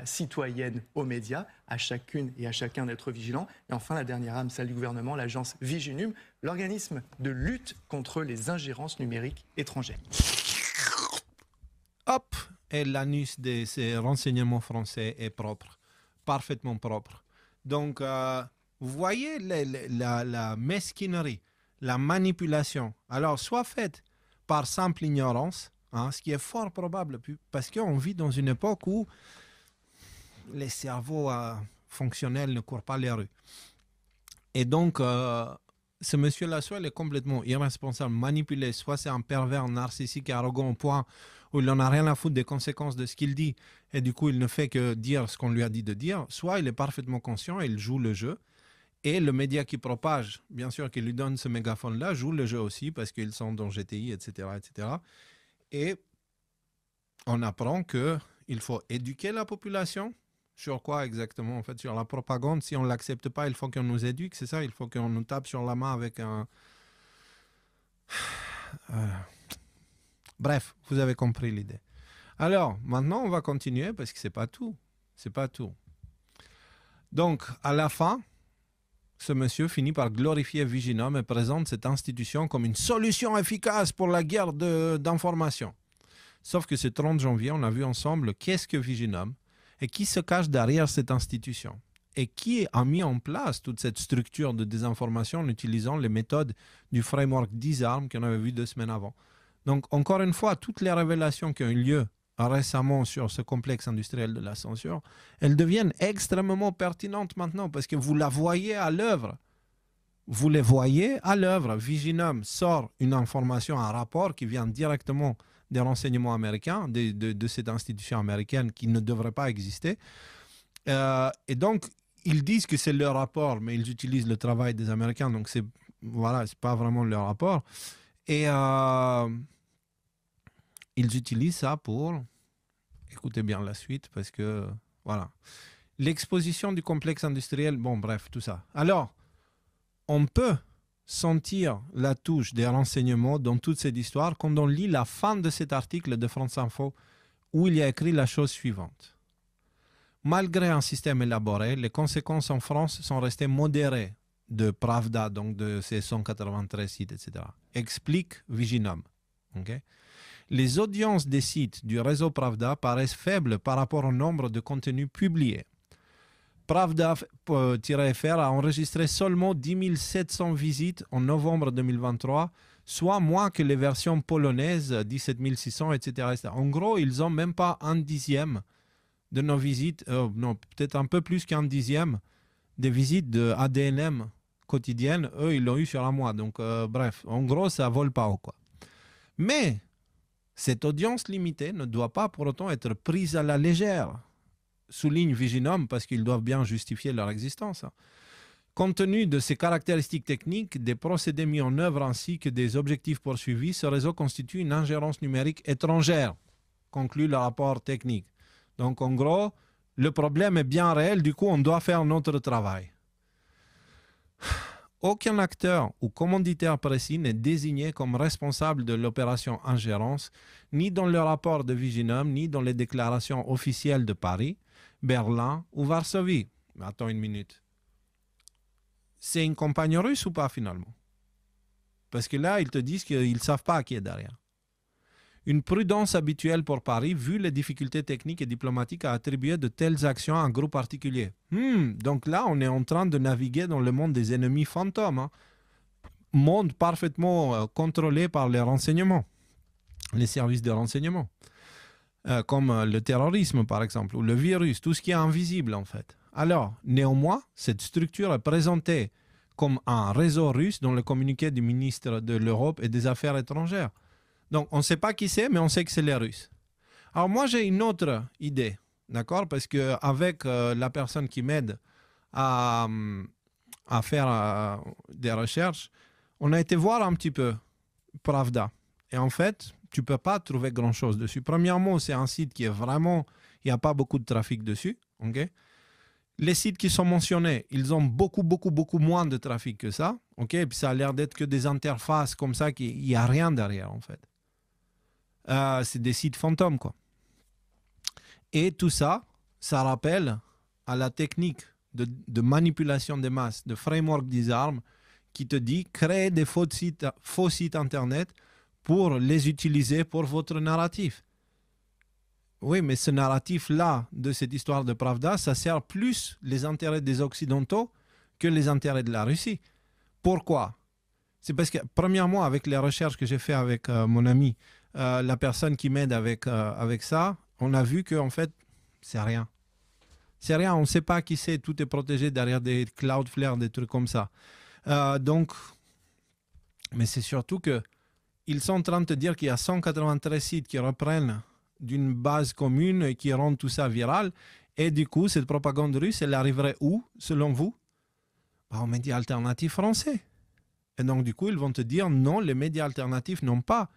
citoyenne aux médias, à chacune et à chacun d'être vigilants. Et enfin, la dernière âme, celle du gouvernement, l'agence Viginum, l'organisme de lutte contre les ingérences numériques étrangères. Hop, et l'anus de ces renseignements français est propre, parfaitement propre. Donc, vous voyez la mesquinerie, la manipulation. Alors, soit faite par simple ignorance, hein, ce qui est fort probable, parce qu'on vit dans une époque où les cerveaux fonctionnels ne courent pas les rues. Et donc, ce monsieur-là, soit il est complètement irresponsable, manipulé, soit c'est un pervers narcissique et arrogant au point où il n'en a rien à foutre des conséquences de ce qu'il dit, et du coup, il ne fait que dire ce qu'on lui a dit de dire, soit il est parfaitement conscient et il joue le jeu. Et le média qui propage, bien sûr, qui lui donne ce mégaphone-là, joue le jeu aussi parce qu'ils sont dans GTI, etc., etc. Et on apprend qu'il faut éduquer la population. Sur quoi exactement? En fait, sur la propagande. Si on ne l'accepte pas, il faut qu'on nous éduque, c'est ça? Il faut qu'on nous tape sur la main avec un... Bref, vous avez compris l'idée. Alors, maintenant, on va continuer parce que ce n'est pas tout. C'est pas tout. Donc, à la fin, ce monsieur finit par glorifier Viginum et présente cette institution comme une solution efficace pour la guerre d'information. Sauf que ce 30 janvier, on a vu ensemble qu'est-ce que Viginum et qui se cache derrière cette institution et qui a mis en place toute cette structure de désinformation en utilisant les méthodes du framework Disarm qu'on avait vu 2 semaines avant. Donc, encore une fois, toutes les révélations qui ont eu lieu récemment sur ce complexe industriel de la censure, elles deviennent extrêmement pertinentes maintenant parce que vous la voyez à l'œuvre. Vous les voyez à l'œuvre. Viginum sort une information, un rapport qui vient directement des renseignements américains, de cette institution américaine qui ne devrait pas exister. Et donc, ils disent que c'est leur rapport, mais ils utilisent le travail des Américains, donc c'est pas vraiment leur rapport. Et ils utilisent ça pour... Écoutez bien la suite, parce que, voilà. L'exposition du complexe industriel, bon, bref, tout ça. Alors, on peut sentir la touche des renseignements dans toute cette histoire quand on lit la fin de cet article de France Info où il y a écrit la chose suivante. Malgré un système élaboré, les conséquences en France sont restées modérées de Pravda, donc de ces 193 sites, etc. Explique Viginum. Okay? Les audiences des sites du réseau Pravda paraissent faibles par rapport au nombre de contenus publiés. Pravda-FR a enregistré seulement 10 700 visites en novembre 2023, soit moins que les versions polonaises, 17 600, etc., etc. En gros, ils n'ont même pas un dixième de nos visites, non, peut-être un peu plus qu'un dixième des visites de ADNM quotidiennes. Eux, ils l'ont eu sur un mois. Donc, bref, en gros, ça ne vole pas haut, quoi. Mais cette audience limitée ne doit pas pour autant être prise à la légère, souligne Viginum, parce qu'ils doivent bien justifier leur existence. Compte tenu de ces caractéristiques techniques, des procédés mis en œuvre ainsi que des objectifs poursuivis, ce réseau constitue une ingérence numérique étrangère, conclut le rapport technique. Donc en gros, le problème est bien réel, du coup on doit faire notre travail. Aucun acteur ou commanditaire précis n'est désigné comme responsable de l'opération ingérence, ni dans le rapport de Viginum, ni dans les déclarations officielles de Paris, Berlin ou Varsovie. Mais attends une minute. C'est une compagnie russe ou pas finalement? Parce que là, ils te disent qu'ils ne savent pas qui est derrière. Une prudence habituelle pour Paris, vu les difficultés techniques et diplomatiques à attribuer de telles actions à un groupe particulier. Donc là, on est en train de naviguer dans le monde des ennemis fantômes. Hein. Monde parfaitement contrôlé par les renseignements, les services de renseignement. Comme le terrorisme, par exemple, ou le virus, tout ce qui est invisible, en fait. Alors, néanmoins, cette structure est présentée comme un réseau russe dans le communiqué du ministre de l'Europe et des Affaires étrangères. Donc, on ne sait pas qui c'est, mais on sait que c'est les Russes. Alors, moi, j'ai une autre idée, d'accord? Parce qu'avec la personne qui m'aide à faire des recherches, on a été voir un petit peu Pravda. Et en fait, tu ne peux pas trouver grand-chose dessus. Premièrement, c'est un site qui est vraiment... Il n'y a pas beaucoup de trafic dessus. Okay? Les sites qui sont mentionnés, ils ont beaucoup moins de trafic que ça. Okay? Et puis ça a l'air d'être que des interfaces comme ça, il n'y a rien derrière, en fait. C'est des sites fantômes, quoi. Et tout ça, ça rappelle à la technique de manipulation des masses, de framework Disarm, qui te dit créer des faux sites Internet pour les utiliser pour votre narratif. Oui, mais ce narratif-là de cette histoire de Pravda, ça sert plus les intérêts des Occidentaux que les intérêts de la Russie. Pourquoi? C'est parce que, premièrement, avec les recherches que j'ai faites avec mon ami, la personne qui m'aide avec ça, on a vu qu'en fait, c'est rien. C'est rien, on ne sait pas qui c'est, tout est protégé derrière des Cloudflare, des trucs comme ça. Donc, mais c'est surtout qu'ils sont en train de te dire qu'il y a 193 sites qui reprennent d'une base commune et qui rendent tout ça viral. Et du coup, cette propagande russe, elle arriverait où, selon vous? Aux médias alternatifs français. Et donc, du coup, ils vont te dire non, les médias alternatifs n'ont pas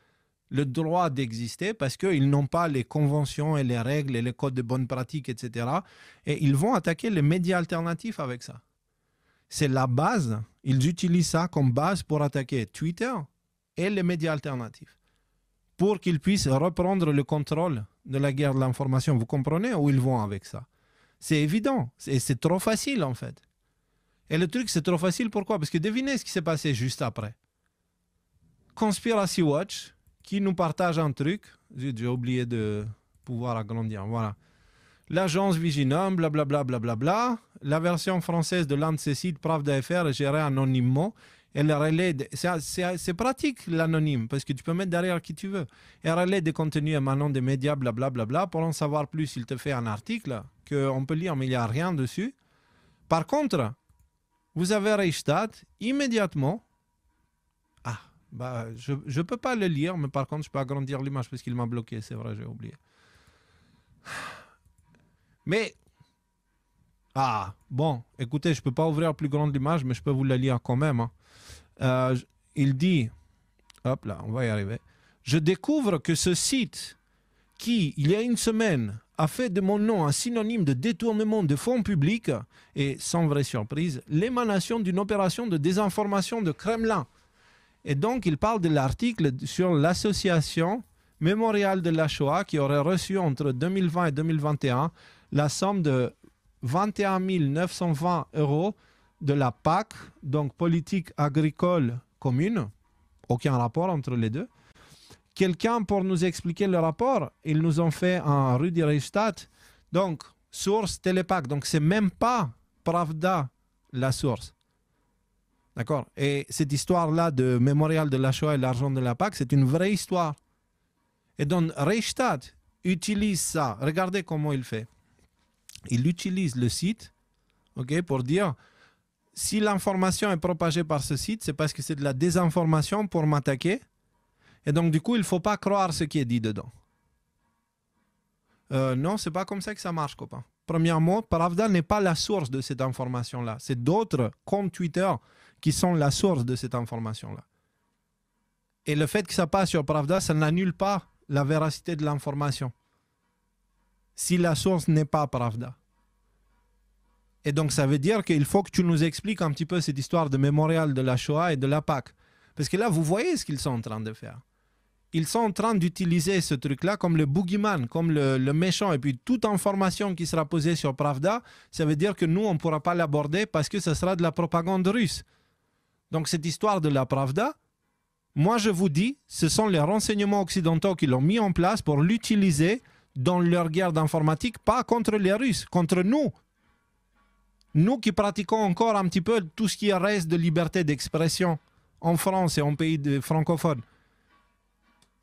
le droit d'exister parce qu'ils n'ont pas les conventions et les règles et les codes de bonne pratique, etc. Et ils vont attaquer les médias alternatifs avec ça. C'est la base. Ils utilisent ça comme base pour attaquer Twitter et les médias alternatifs pour qu'ils puissent reprendre le contrôle de la guerre de l'information. Vous comprenez où ils vont avec ça? C'est évident. C'est trop facile, en fait. Et le truc, c'est trop facile. Pourquoi? Parce que devinez ce qui s'est passé juste après. Conspiracy Watch, qui nous partage un truc. J'ai oublié de pouvoir agrandir. Voilà. L'agence Viginum, blablabla, blablabla. La version française de l'un de ces sites, Pravda.fr, est gérée anonymement. Elle relaie c'est pratique l'anonyme, parce que tu peux mettre derrière qui tu veux. Elle relaie des contenus émanant des médias, blablabla. Pour en savoir plus, il te fait un article qu'on peut lire, mais il n'y a rien dessus. Par contre, vous avez Reichstad, immédiatement. Je ne peux pas le lire, mais par contre, je peux agrandir l'image parce qu'il m'a bloqué. C'est vrai, j'ai oublié. Mais, bon, écoutez, je ne peux pas ouvrir plus grande l'image, mais je peux vous la lire quand même. Il dit, hop là, on va y arriver. Je découvre que ce site qui, il y a une semaine, a fait de mon nom un synonyme de détournement de fonds publics et, sans vraie surprise, l'émanation d'une opération de désinformation de Kremlin. Et donc, il parle de l'article sur l'association Mémorial de la Shoah qui aurait reçu entre 2020 et 2021 la somme de 21 920 € de la PAC, donc politique agricole commune. Aucun rapport entre les deux. Quelqu'un pour nous expliquer le rapport, ils nous ont fait un Rudi Reichstadt, donc source Télépac, donc c'est même pas Pravda la source. D'accord? Et cette histoire-là de Mémorial de la Shoah et l'argent de la PAC, c'est une vraie histoire. Et donc Reichstadt utilise ça. Regardez comment il fait. Il utilise le site, okay, pour dire si l'information est propagée par ce site, c'est parce que c'est de la désinformation pour m'attaquer. Et donc, du coup, il ne faut pas croire ce qui est dit dedans. Non, ce n'est pas comme ça que ça marche, copain. Premièrement, Pravda n'est pas la source de cette information-là. C'est d'autres comptes Twitter qui sont la source de cette information-là. Et le fait que ça passe sur Pravda, ça n'annule pas la véracité de l'information. Si la source n'est pas Pravda. Et donc, ça veut dire qu'il faut que tu nous expliques un petit peu cette histoire de Mémorial de la Shoah et de la PAC. Parce que là, vous voyez ce qu'ils sont en train de faire. Ils sont en train d'utiliser ce truc-là comme le boogeyman, comme le méchant. Et puis, toute information qui sera posée sur Pravda, ça veut dire que nous, on ne pourra pas l'aborder parce que ce sera de la propagande russe. Donc, cette histoire de la Pravda, moi, je vous dis, ce sont les renseignements occidentaux qui l'ont mis en place pour l'utiliser dans leur guerre d'informatique, pas contre les Russes, contre nous. Nous qui pratiquons encore un petit peu tout ce qui reste de liberté d'expression en France et en pays francophones.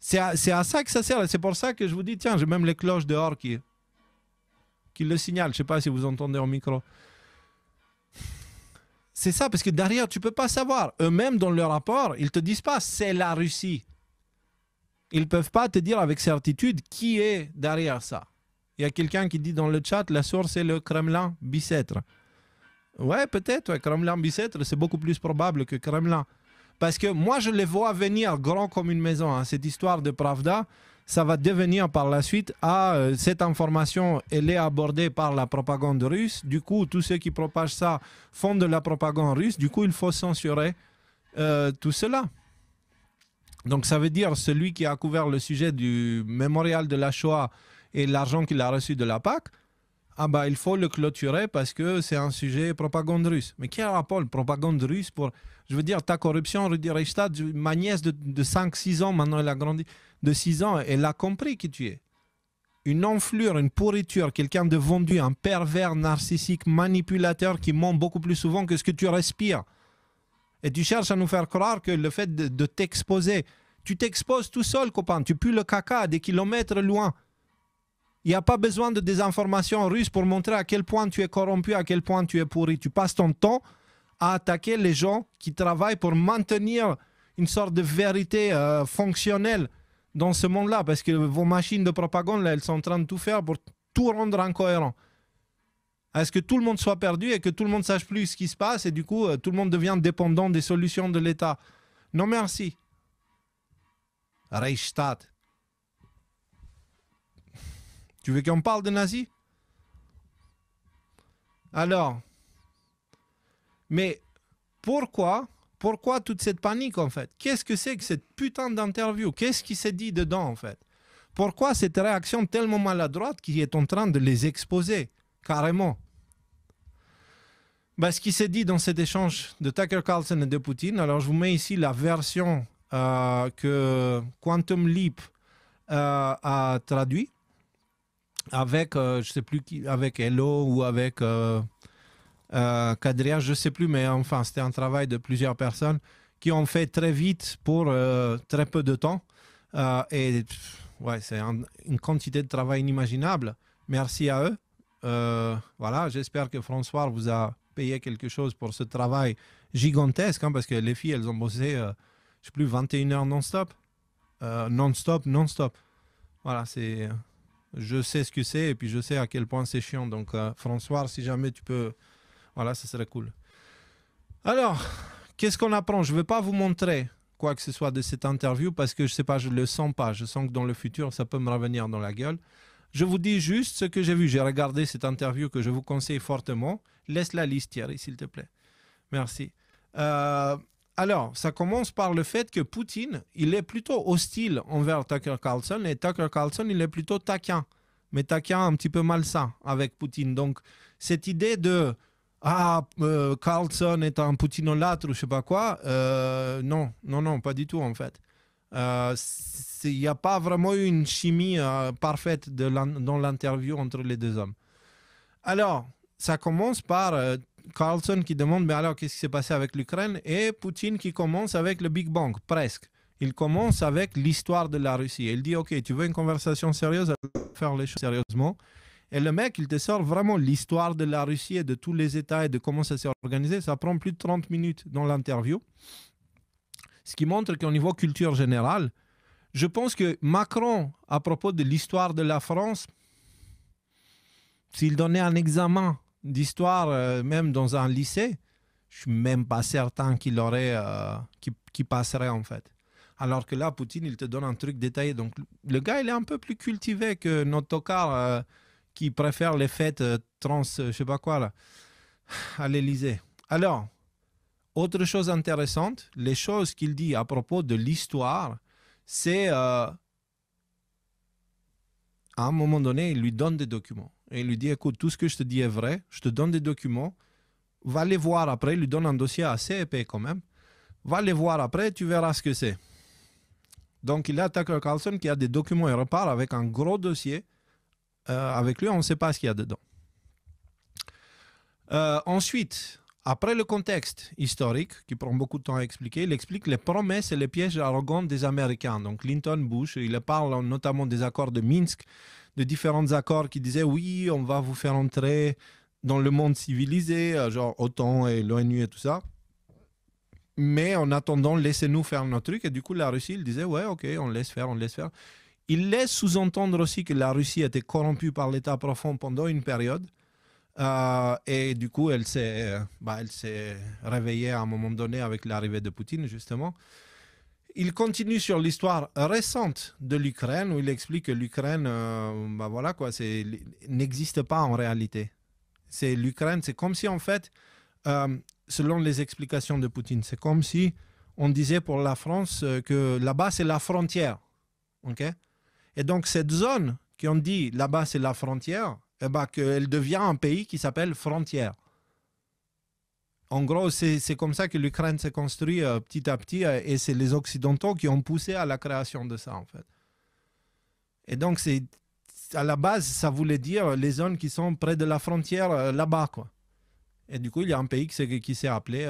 C'est à ça que ça sert. C'est pour ça que je vous dis, tiens, j'ai même les cloches dehors qui le signalent. Je ne sais pas si vous entendez au micro. C'est ça, parce que derrière, tu ne peux pas savoir. Eux-mêmes, dans leur rapport, ils ne te disent pas c'est la Russie. Ils ne peuvent pas te dire avec certitude qui est derrière ça. Il y a quelqu'un qui dit dans le chat, la source est le Kremlin Bicêtre. Ouais, peut-être, ouais, Kremlin Bicêtre, c'est beaucoup plus probable que Kremlin. Parce que moi, je les vois venir grand comme une maison. Hein. Cette histoire de Pravda, ça va devenir par la suite, cette information, elle est abordée par la propagande russe. Du coup, tous ceux qui propagent ça font de la propagande russe. Du coup, il faut censurer tout cela. Donc, ça veut dire celui qui a couvert le sujet du Mémorial de la Shoah et l'argent qu'il a reçu de la PAC, il faut le clôturer parce que c'est un sujet propagande russe. Mais quel rapport propagande russe pour... Je veux dire, ta corruption, Rudi Reichstadt, ma nièce de 5-6 ans, maintenant elle a grandi, de 6 ans, elle a compris qui tu es. une enflure, une pourriture, quelqu'un de vendu, un pervers narcissique, manipulateur qui ment beaucoup plus souvent que ce que tu respires. Et tu cherches à nous faire croire que le fait de t'exposer, tu t'exposes tout seul, copain, tu pues le caca à des kilomètres loin. Il n'y a pas besoin de des informations russes pour montrer à quel point tu es corrompu, à quel point tu es pourri. Tu passes ton temps à attaquer les gens qui travaillent pour maintenir une sorte de vérité fonctionnelle dans ce monde-là, parce que vos machines de propagande, là, elles sont en train de tout faire pour tout rendre incohérent. Est-ce que tout le monde soit perdu et que tout le monde ne sache plus ce qui se passe et du coup, tout le monde devient dépendant des solutions de l'État? Non, merci. Reichsstaat. Tu veux qu'on parle de nazis? Alors, mais pourquoi toute cette panique en fait? Qu'est-ce que c'est que cette putain d'interview? Qu'est-ce qui s'est dit dedans en fait? Pourquoi cette réaction tellement maladroite qui est en train de les exposer carrément? Ben, ce qui s'est dit dans cet échange de Tucker Carlson et de Poutine, alors je vous mets ici la version que Quantum Leap a traduit avec, je ne sais plus qui, avec Hello ou avec Kadria, je ne sais plus, mais enfin, c'était un travail de plusieurs personnes qui ont fait très vite pour très peu de temps. Et ouais, c'est une quantité de travail inimaginable. Merci à eux. Voilà, j'espère que François vous a payé quelque chose pour ce travail gigantesque, hein, parce que les filles, elles ont bossé, je ne sais plus, 21 heures non-stop. Non-stop. Voilà, c'est... Je sais ce que c'est et puis je sais à quel point c'est chiant. Donc, François, si jamais tu peux... Voilà, ça serait cool. Alors, qu'est-ce qu'on apprend? Je ne vais pas vous montrer quoi que ce soit de cette interview parce que je ne sais pas, je ne le sens pas. Je sens que dans le futur, ça peut me revenir dans la gueule. Je vous dis juste ce que j'ai vu. J'ai regardé cette interview que je vous conseille fortement. Laisse la liste, Thierry, s'il te plaît. Merci. Alors, ça commence par le fait que Poutine, il est plutôt hostile envers Tucker Carlson et Tucker Carlson, il est plutôt taquin, mais taquin un petit peu malsain avec Poutine. Donc, cette idée de Carlson est un poutinolâtre ou je ne sais pas quoi, non, pas du tout en fait. Il n'y a pas vraiment eu une chimie parfaite dans l'interview entre les deux hommes. Alors, ça commence par Carlson qui demande mais alors qu'est-ce qui s'est passé avec l'Ukraine et Poutine qui commence avec le Big Bang, presque. Il commence avec l'histoire de la Russie. Il dit ok, tu veux une conversation sérieuse, faire les choses sérieusement. Et le mec, il te sort vraiment l'histoire de la Russie et de tous les États et de comment ça s'est organisé. Ça prend plus de 30 minutes dans l'interview. Ce qui montre qu'au niveau culture générale, je pense que Macron, à propos de l'histoire de la France, s'il donnait un examen d'histoire, même dans un lycée, je ne suis même pas certain qu'il passerait en fait. Alors que là, Poutine, il te donne un truc détaillé. Donc, le gars, il est un peu plus cultivé que notre tocard qui préfère les fêtes trans, je sais pas quoi, là, à l'Élysée. Alors, autre chose intéressante, les choses qu'il dit à propos de l'histoire, c'est à un moment donné, il lui donne des documents. Et il lui dit, écoute, tout ce que je te dis est vrai, je te donne des documents, va les voir après, il lui donne un dossier assez épais quand même, va les voir après, tu verras ce que c'est. Donc, il a Tucker Carlson qui a des documents, il repart avec un gros dossier. Avec lui, on ne sait pas ce qu'il y a dedans. Ensuite, après le contexte historique, qui prend beaucoup de temps à expliquer, il explique les promesses et les pièges arrogants des Américains. Donc Clinton, Bush, il parle notamment des accords de Minsk, de différents accords qui disaient oui, on va vous faire entrer dans le monde civilisé, genre OTAN et l'ONU et tout ça. Mais en attendant, laissez-nous faire notre truc. Et du coup, la Russie, il disait ouais, ok, on laisse faire. Il laisse sous-entendre aussi que la Russie était corrompue par l'État profond pendant une période. Et du coup, elle s'est réveillée à un moment donné avec l'arrivée de Poutine, justement. Il continue sur l'histoire récente de l'Ukraine, où il explique que l'Ukraine n'existe pas en réalité. L'Ukraine, c'est comme si, en fait, selon les explications de Poutine, c'est comme si on disait pour la France que là-bas, c'est la frontière. Okay? Et donc, cette zone qu'on dit là-bas, c'est la frontière, qu'elle devient un pays qui s'appelle frontière. En gros, c'est comme ça que l'Ukraine s'est construite petit à petit et c'est les Occidentaux qui ont poussé à la création de ça, en fait. Et donc, à la base, ça voulait dire les zones qui sont près de la frontière là-bas, quoi. Et du coup, il y a un pays qui s'est appelé...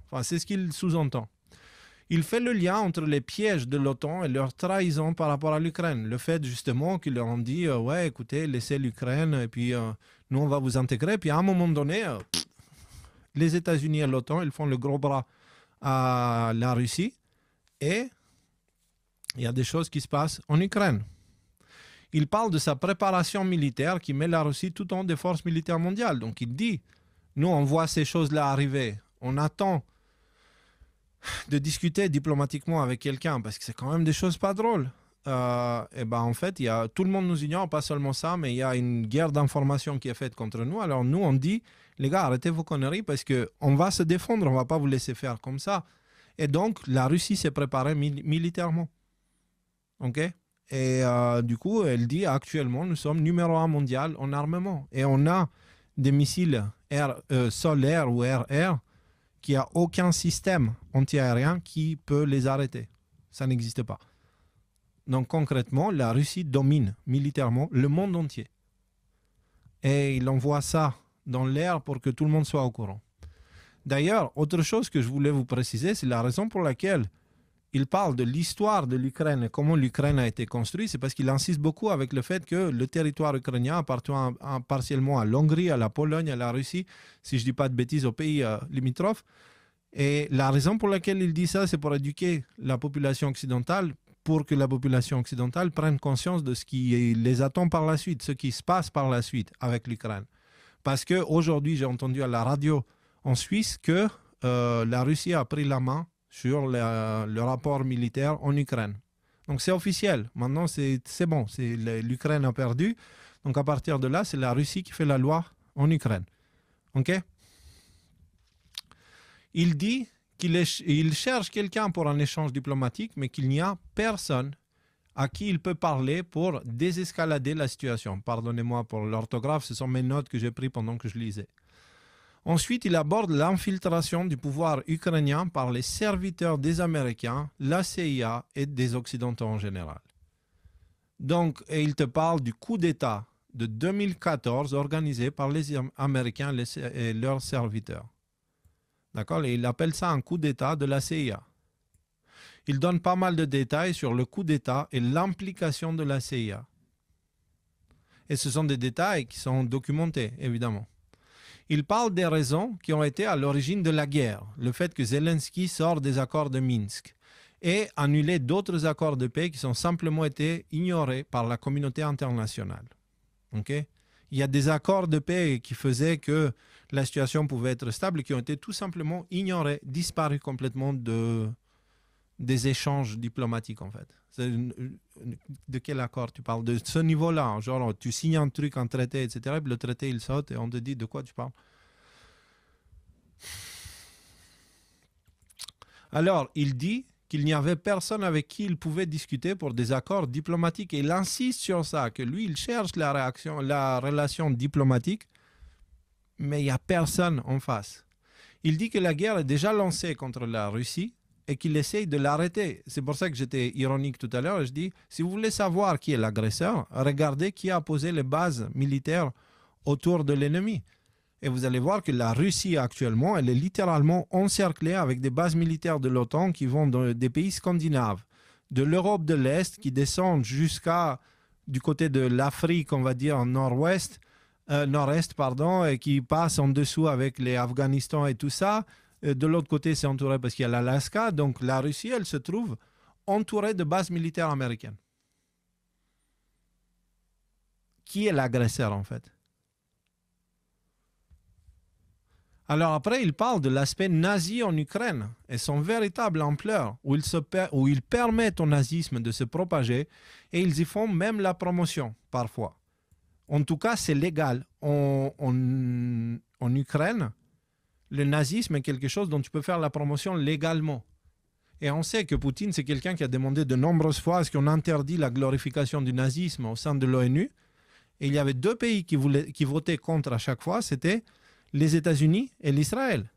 enfin, c'est ce qu'il sous-entend. Il fait le lien entre les pièges de l'OTAN et leur trahison par rapport à l'Ukraine. Le fait, justement, qu'ils leur ont dit ouais, écoutez, laissez l'Ukraine, et puis nous, on va vous intégrer. Puis à un moment donné, les États-Unis et l'OTAN, ils font le gros bras à la Russie. Et il y a des choses qui se passent en Ukraine. Il parle de sa préparation militaire qui met la Russie tout en des forces militaires mondiales. Donc il dit, nous on voit ces choses-là arriver, on attend de discuter diplomatiquement avec quelqu'un parce que c'est quand même des choses pas drôles. Et ben en fait, tout le monde nous ignore, pas seulement ça, mais il y a une guerre d'information qui est faite contre nous. Alors nous on dit, les gars, arrêtez vos conneries parce qu'on va se défendre, on va pas vous laisser faire comme ça. Et donc la Russie s'est préparée militairement. Ok ? Et du coup, elle dit actuellement, nous sommes numéro 1 mondial en armement. Et on a des missiles sol-air ou air-air qui a aucun système anti-aérien qui peut les arrêter. Ça n'existe pas. Donc concrètement, la Russie domine militairement le monde entier. Et il envoie ça dans l'air pour que tout le monde soit au courant. D'ailleurs, autre chose que je voulais vous préciser, c'est la raison pour laquelle il parle de l'histoire de l'Ukraine et comment l'Ukraine a été construite, c'est parce qu'il insiste beaucoup avec le fait que le territoire ukrainien appartient partiellement à l'Hongrie, à la Pologne, à la Russie, si je ne dis pas de bêtises, aux pays limitrophes. Et la raison pour laquelle il dit ça, c'est pour éduquer la population occidentale, pour que la population occidentale prenne conscience de ce qui les attend par la suite, ce qui se passe par la suite avec l'Ukraine. Parce qu'aujourd'hui, j'ai entendu à la radio en Suisse que la Russie a pris la main sur le rapport militaire en Ukraine. Donc c'est officiel. Maintenant, c'est bon. L'Ukraine a perdu. Donc à partir de là, c'est la Russie qui fait la loi en Ukraine. OK ? Il dit qu'il cherche quelqu'un pour un échange diplomatique, mais qu'il n'y a personne à qui il peut parler pour désescalader la situation. Pardonnez-moi pour l'orthographe, ce sont mes notes que j'ai prises pendant que je lisais. Ensuite, il aborde l'infiltration du pouvoir ukrainien par les serviteurs des Américains, la CIA et des Occidentaux en général. Donc, et il te parle du coup d'État de 2014 organisé par les Américains et leurs serviteurs. D'accord ? Et il appelle ça un coup d'État de la CIA. Il donne pas mal de détails sur le coup d'État et l'implication de la CIA. Et ce sont des détails qui sont documentés, évidemment. Il parle des raisons qui ont été à l'origine de la guerre, le fait que Zelensky sort des accords de Minsk et annuler d'autres accords de paix qui ont simplement été ignorés par la communauté internationale. Okay ? Il y a des accords de paix qui faisaient que la situation pouvait être stable et qui ont été tout simplement ignorés, disparus complètement des échanges diplomatiques en fait. De quel accord tu parles? De ce niveau-là, genre tu signes un truc, un traité, etc. Et le traité il saute et on te dit de quoi tu parles. Alors, il dit qu'il n'y avait personne avec qui il pouvait discuter pour des accords diplomatiques. Et il insiste sur ça, que lui, il cherche la relation diplomatique, mais il n'y a personne en face. Il dit que la guerre est déjà lancée contre la Russie et qu'il essaye de l'arrêter. C'est pour ça que j'étais ironique tout à l'heure. Je dis, si vous voulez savoir qui est l'agresseur, regardez qui a posé les bases militaires autour de l'ennemi. Et vous allez voir que la Russie actuellement, elle est littéralement encerclée avec des bases militaires de l'OTAN qui vont dans des pays scandinaves, de l'Europe de l'Est, qui descendent jusqu'à du côté de l'Afrique, on va dire, nord-est, et qui passent en dessous avec les Afghanistan et tout ça. De l'autre côté, c'est entouré parce qu'il y a l'Alaska. Donc la Russie, elle se trouve entourée de bases militaires américaines. Qui est l'agresseur en fait? Alors après, il parle de l'aspect nazi en Ukraine et son véritable ampleur, où ils permettent au nazisme de se propager et ils y font même la promotion parfois. En tout cas, c'est légal. En Ukraine, le nazisme est quelque chose dont tu peux faire la promotion légalement. Et on sait que Poutine, c'est quelqu'un qui a demandé de nombreuses fois à ce qu'on interdit la glorification du nazisme au sein de l'ONU. Et il y avait deux pays qui votaient contre à chaque fois, c'était les États-Unis et l'Israël,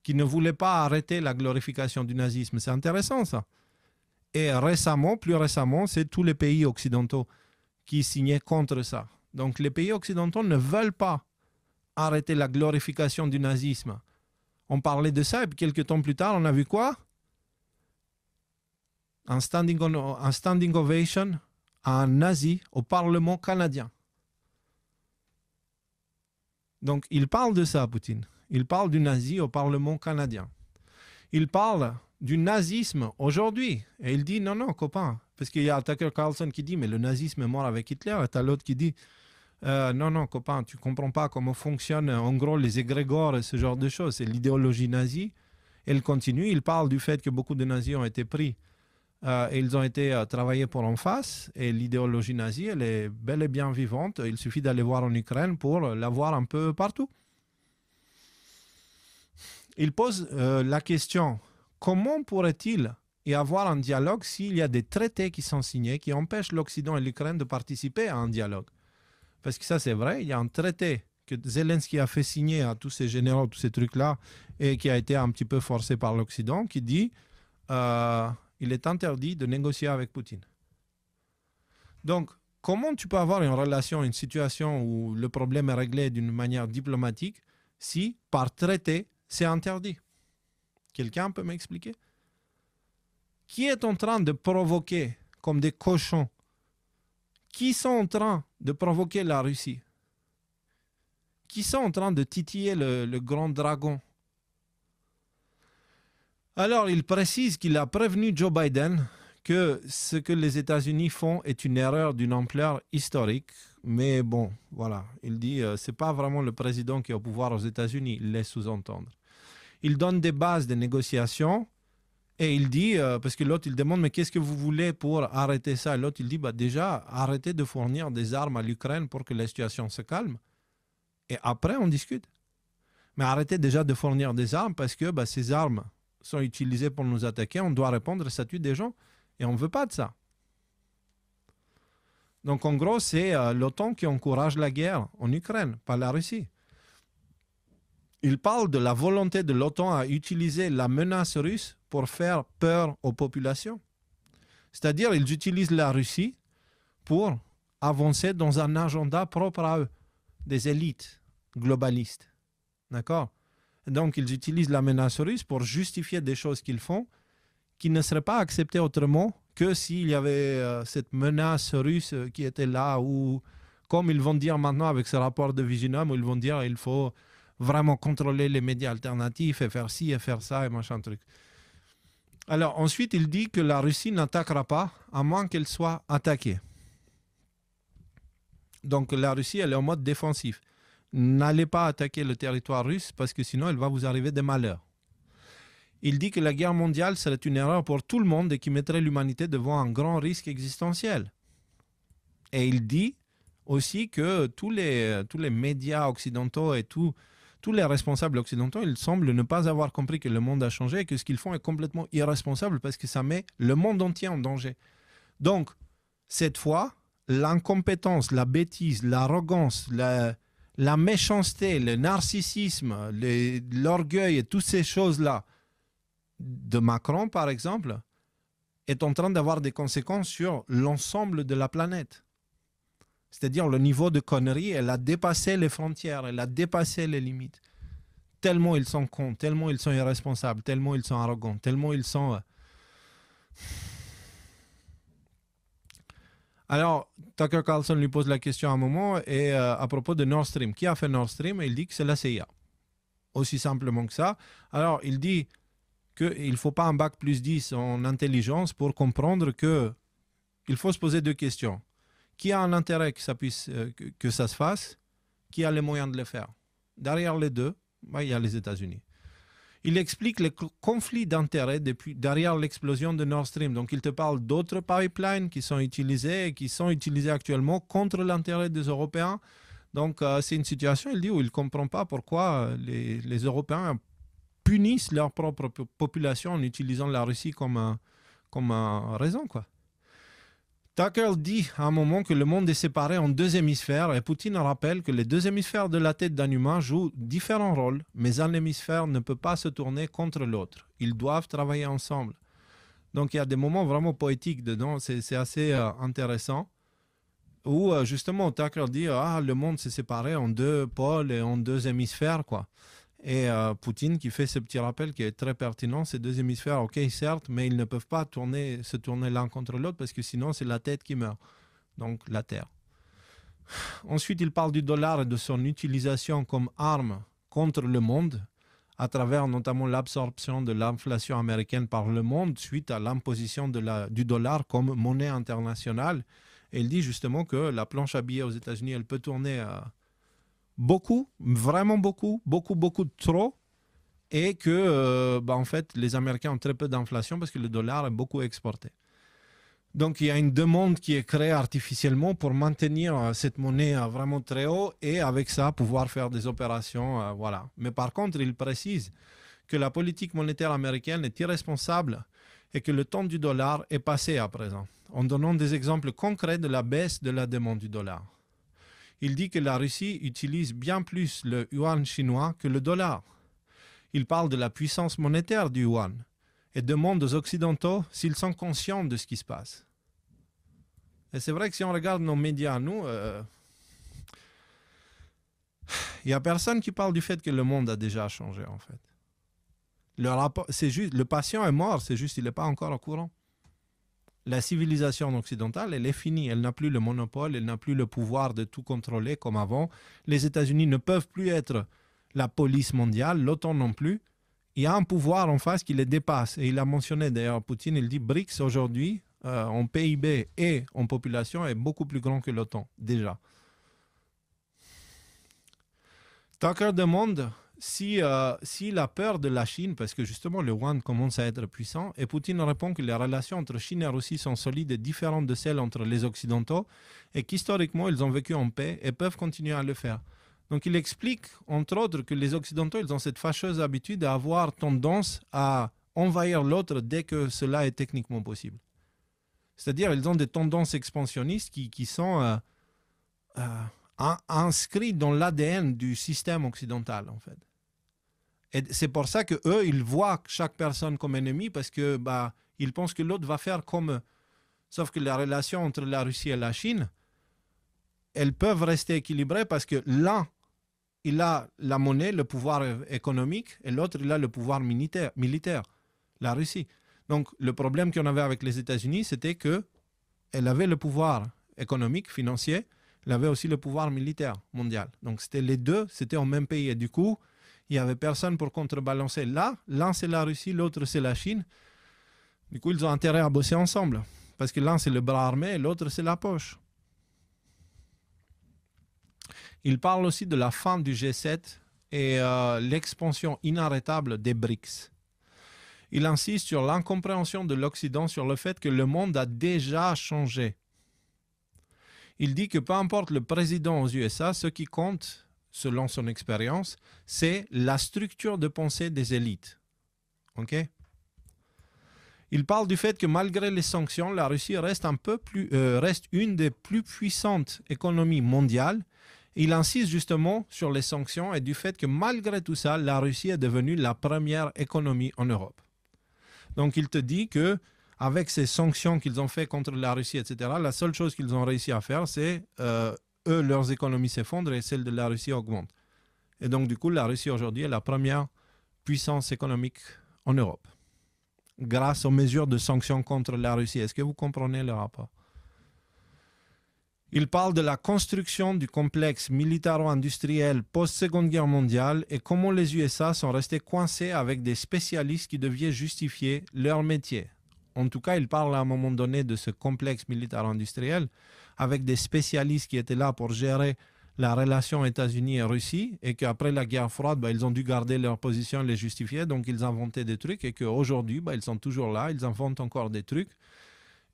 qui ne voulaient pas arrêter la glorification du nazisme. C'est intéressant ça. Et récemment, plus récemment, c'est tous les pays occidentaux qui signaient contre ça. Donc les pays occidentaux ne veulent pas arrêter la glorification du nazisme. On parlait de ça et puis quelques temps plus tard, on a vu quoi? Un standing ovation à un nazi au Parlement canadien. Donc il parle de ça, Poutine. Il parle du nazi au Parlement canadien. Il parle du nazisme aujourd'hui. Et il dit, non, copain. Parce qu'il y a Tucker Carlson qui dit, mais le nazisme est mort avec Hitler. Et tu as l'autre qui dit, non, copain, tu ne comprends pas comment fonctionnent en gros les égrégores et ce genre de choses. C'est l'idéologie nazie. Et il continue, il parle du fait que beaucoup de nazis ont été pris et ils ont été travaillés pour en face. Et l'idéologie nazie, elle est bel et bien vivante. Il suffit d'aller voir en Ukraine pour la voir un peu partout. Il pose la question, comment pourrait-il y avoir un dialogue s'il y a des traités qui sont signés qui empêchent l'Occident et l'Ukraine de participer à un dialogue? Parce que ça, c'est vrai, il y a un traité que Zelensky a fait signer à tous ces généraux, tous ces trucs-là, et qui a été un petit peu forcé par l'Occident, qui dit il est interdit de négocier avec Poutine. Donc, comment tu peux avoir une relation, une situation où le problème est réglé d'une manière diplomatique si, par traité, c'est interdit? Quelqu'un peut m'expliquer? Qui est en train de provoquer comme des cochons? Qui sont en train de provoquer la Russie? Qui sont en train de titiller le grand dragon? Alors, il précise qu'il a prévenu Joe Biden que ce que les États-Unis font est une erreur d'une ampleur historique. Mais bon, voilà, il dit c'est pas vraiment le président qui est au pouvoir aux États-Unis, il laisse sous-entendre. Il donne des bases de négociation et il dit, parce que l'autre il demande mais qu'est-ce que vous voulez pour arrêter ça? Et l'autre il dit déjà arrêtez de fournir des armes à l'Ukraine pour que la situation se calme et après on discute. Mais arrêtez déjà de fournir des armes parce que ces armes sont utilisées pour nous attaquer, on doit répondre, ça tue des gens et on ne veut pas de ça. Donc en gros c'est l'OTAN qui encourage la guerre en Ukraine, pas la Russie. Il parle de la volonté de l'OTAN à utiliser la menace russe pour faire peur aux populations. C'est-à-dire, ils utilisent la Russie pour avancer dans un agenda propre à eux, des élites globalistes. D'accord? Donc, ils utilisent la menace russe pour justifier des choses qu'ils font qui ne seraient pas acceptées autrement que s'il y avait cette menace russe qui était là, ou comme ils vont dire maintenant avec ce rapport de Viginum, où ils vont dire qu'il faut vraiment contrôler les médias alternatifs et faire ci et faire ça et machin truc. Alors ensuite, il dit que la Russie n'attaquera pas à moins qu'elle soit attaquée. Donc la Russie, elle est en mode défensif. N'allez pas attaquer le territoire russe parce que sinon, il va vous arriver des malheurs. Il dit que la guerre mondiale serait une erreur pour tout le monde et qui mettrait l'humanité devant un grand risque existentiel. Et il dit aussi que tous les médias occidentaux et tous les responsables occidentaux, ils semblent ne pas avoir compris que le monde a changé et que ce qu'ils font est complètement irresponsable parce que ça met le monde entier en danger. Donc, cette fois, l'incompétence, la bêtise, l'arrogance, la méchanceté, le narcissisme, l'orgueil et toutes ces choses-là de Macron, par exemple, est en train d'avoir des conséquences sur l'ensemble de la planète. C'est-à-dire le niveau de connerie, elle a dépassé les frontières, elle a dépassé les limites. Tellement ils sont cons, tellement ils sont irresponsables, tellement ils sont arrogants, tellement ils sont... Alors, Tucker Carlson lui pose la question à un moment et à propos de Nord Stream. Qui a fait Nord Stream? Il dit que c'est la CIA. Aussi simplement que ça. Alors, il dit qu'il ne faut pas un bac plus 10 en intelligence pour comprendre qu'il faut se poser deux questions. Qui a un intérêt que ça se fasse? Qui a les moyens de le faire? Derrière les deux, il y a les États-Unis. Il explique les conflits d'intérêts derrière l'explosion de Nord Stream. Donc, il te parle d'autres pipelines qui sont utilisés actuellement contre l'intérêt des Européens. Donc, c'est une situation, il dit, où il ne comprend pas pourquoi les Européens punissent leur propre population en utilisant la Russie comme raison, quoi. Tucker dit à un moment que le monde est séparé en deux hémisphères et Poutine rappelle que les deux hémisphères de la tête d'un humain jouent différents rôles, mais un hémisphère ne peut pas se tourner contre l'autre. Ils doivent travailler ensemble. Donc il y a des moments vraiment poétiques dedans, c'est assez intéressant. où justement Tucker dit le monde s'est séparé en deux pôles et en deux hémisphères, quoi. Et Poutine qui fait ce petit rappel qui est très pertinent, ces deux hémisphères, ok, certes, mais ils ne peuvent pas se tourner l'un contre l'autre parce que sinon c'est la tête qui meurt, donc la Terre. Ensuite, il parle du dollar et de son utilisation comme arme contre le monde, à travers notamment l'absorption de l'inflation américaine par le monde suite à l'imposition du dollar comme monnaie internationale. Et il dit justement que la planche à billets aux États-Unis, elle peut tourner beaucoup, vraiment beaucoup de trop, et que en fait, les Américains ont très peu d'inflation parce que le dollar est beaucoup exporté. Donc, il y a une demande qui est créée artificiellement pour maintenir cette monnaie vraiment très haut et avec ça, pouvoir faire des opérations. Voilà. Mais par contre, il précise que la politique monétaire américaine est irresponsable et que le temps du dollar est passé à présent, en donnant des exemples concrets de la baisse de la demande du dollar. Il dit que la Russie utilise bien plus le yuan chinois que le dollar. Il parle de la puissance monétaire du yuan et demande aux Occidentaux s'ils sont conscients de ce qui se passe. Et c'est vrai que si on regarde nos médias, nous, il n'y a personne qui parle du fait que le monde a déjà changé, en fait. Le patient est mort, c'est juste qu'il n'est pas encore au courant. La civilisation occidentale, elle est finie. Elle n'a plus le monopole, elle n'a plus le pouvoir de tout contrôler comme avant. Les États-Unis ne peuvent plus être la police mondiale, l'OTAN non plus. Il y a un pouvoir en face qui les dépasse. Et il a mentionné d'ailleurs, Poutine, il dit BRICS aujourd'hui, en PIB et en population, est beaucoup plus grand que l'OTAN, déjà. Tucker demande si la peur de la Chine, parce que justement le yuan commence à être puissant, et Poutine répond que les relations entre Chine et Russie sont solides et différentes de celles entre les Occidentaux, et qu'historiquement ils ont vécu en paix et peuvent continuer à le faire. Donc il explique, entre autres, que les Occidentaux ils ont cette fâcheuse habitude d'avoir tendance à envahir l'autre dès que cela est techniquement possible. C'est-à-dire ils ont des tendances expansionnistes qui sont inscrites dans l'ADN du système occidental, en fait. Et c'est pour ça qu'eux, ils voient chaque personne comme ennemi parce que ils pensent que l'autre va faire comme eux. Sauf que la relation entre la Russie et la Chine, elles peuvent rester équilibrées parce que l'un, il a la monnaie, le pouvoir économique, et l'autre, il a le pouvoir militaire, la Russie. Donc, le problème qu'on avait avec les États-Unis, c'était qu'elle avait le pouvoir économique, financier, elle avait aussi le pouvoir militaire mondial. Donc, c'était les deux, c'était au même pays. Et du coup, il n'y avait personne pour contrebalancer. Là, l'un, c'est la Russie, l'autre, c'est la Chine. Du coup, ils ont intérêt à bosser ensemble. Parce que l'un, c'est le bras armé et l'autre, c'est la poche. Il parle aussi de la fin du G7 et l'expansion inarrêtable des BRICS. Il insiste sur l'incompréhension de l'Occident sur le fait que le monde a déjà changé. Il dit que peu importe le président aux USA, ce qui compte, selon son expérience, c'est la structure de pensée des élites. Ok ? Il parle du fait que malgré les sanctions, la Russie reste une des plus puissantes économies mondiales. Il insiste justement sur les sanctions et du fait que malgré tout ça, la Russie est devenue la première économie en Europe. Donc il te dit que avec ces sanctions qu'ils ont fait contre la Russie, etc., la seule chose qu'ils ont réussi à faire, c'est leurs économies s'effondrent et celle de la Russie augmente. Et donc, du coup, la Russie aujourd'hui est la première puissance économique en Europe, grâce aux mesures de sanctions contre la Russie. Est-ce que vous comprenez le rapport? Il parle de la construction du complexe militaro-industriel post-Seconde Guerre mondiale et comment les USA sont restés coincés avec des spécialistes qui devaient justifier leur métier. En tout cas, il parle à un moment donné de ce complexe militaro-industriel avec des spécialistes qui étaient là pour gérer la relation États-Unis et Russie et qu'après la guerre froide, ils ont dû garder leur position et les justifier, donc ils inventaient des trucs et qu'aujourd'hui, ils sont toujours là, ils inventent encore des trucs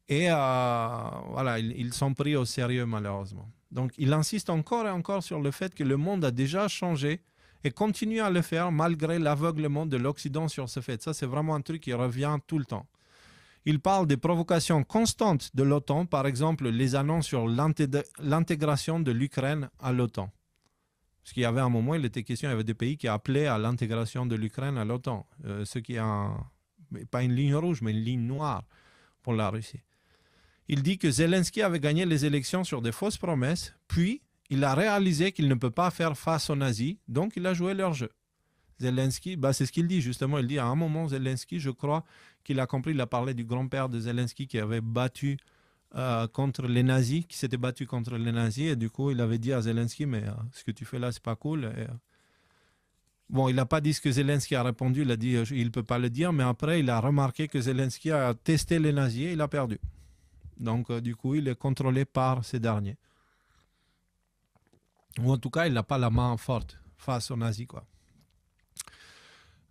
et voilà, ils sont pris au sérieux malheureusement. Donc il insiste encore et encore sur le fait que le monde a déjà changé et continue à le faire malgré l'aveuglement de l'Occident sur ce fait. Ça, c'est vraiment un truc qui revient tout le temps. Il parle des provocations constantes de l'OTAN, par exemple les annonces sur l'intégration de l'Ukraine à l'OTAN. Parce qu'il y avait un moment, il était question, il y avait des pays qui appelaient à l'intégration de l'Ukraine à l'OTAN. Ce qui est pas une ligne rouge, mais une ligne noire pour la Russie. Il dit que Zelensky avait gagné les élections sur des fausses promesses, puis il a réalisé qu'il ne peut pas faire face aux nazis, donc il a joué leur jeu. Zelensky, c'est ce qu'il dit justement, il dit à un moment, Zelensky, je crois qu'il a compris, il a parlé du grand-père de Zelensky qui avait battu contre les nazis, qui s'était battu contre les nazis, et du coup il avait dit à Zelensky, mais ce que tu fais là, c'est pas cool. Bon, il n'a pas dit ce que Zelensky a répondu, il a dit il ne peut pas le dire, mais après il a remarqué que Zelensky a testé les nazis et il a perdu. Donc du coup il est contrôlé par ces derniers. Ou en tout cas il n'a pas la main forte face aux nazis, quoi.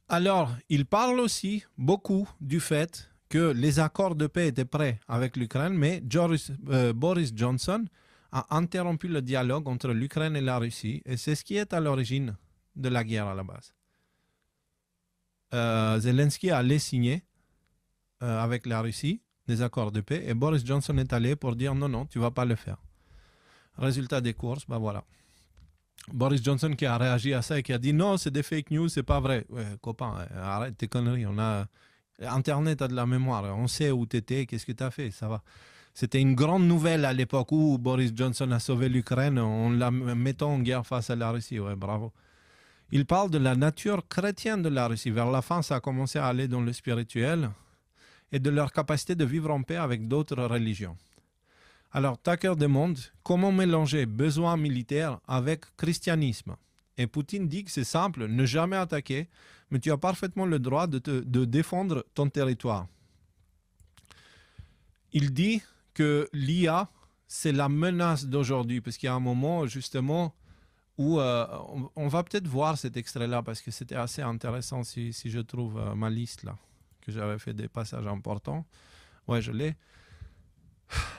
Alors, il parle aussi beaucoup du fait que les accords de paix étaient prêts avec l'Ukraine, mais Boris Johnson a interrompu le dialogue entre l'Ukraine et la Russie, et c'est ce qui est à l'origine de la guerre à la base. Zelensky allait signer avec la Russie des accords de paix, et Boris Johnson est allé pour dire non, tu ne vas pas le faire. Résultat des courses, voilà. Boris Johnson qui a réagi à ça et qui a dit non, c'est des fake news, c'est pas vrai. Ouais, copain, arrête tes conneries. Internet a de la mémoire, on sait où tu étais, qu'est-ce que tu as fait, ça va. C'était une grande nouvelle à l'époque où Boris Johnson a sauvé l'Ukraine en la mettant en guerre face à la Russie. Ouais, bravo. Il parle de la nature chrétienne de la Russie. Vers la fin, ça a commencé à aller dans le spirituel et de leur capacité de vivre en paix avec d'autres religions. Alors, Tucker demande comment mélanger besoin militaire avec christianisme. Et Poutine dit que c'est simple, ne jamais attaquer, mais tu as parfaitement le droit de défendre ton territoire. Il dit que l'IA, c'est la menace d'aujourd'hui, parce qu'il y a un moment, justement, où on va peut-être voir cet extrait-là, parce que c'était assez intéressant si je trouve ma liste, là, que j'avais fait des passages importants. Ouais, je l'ai.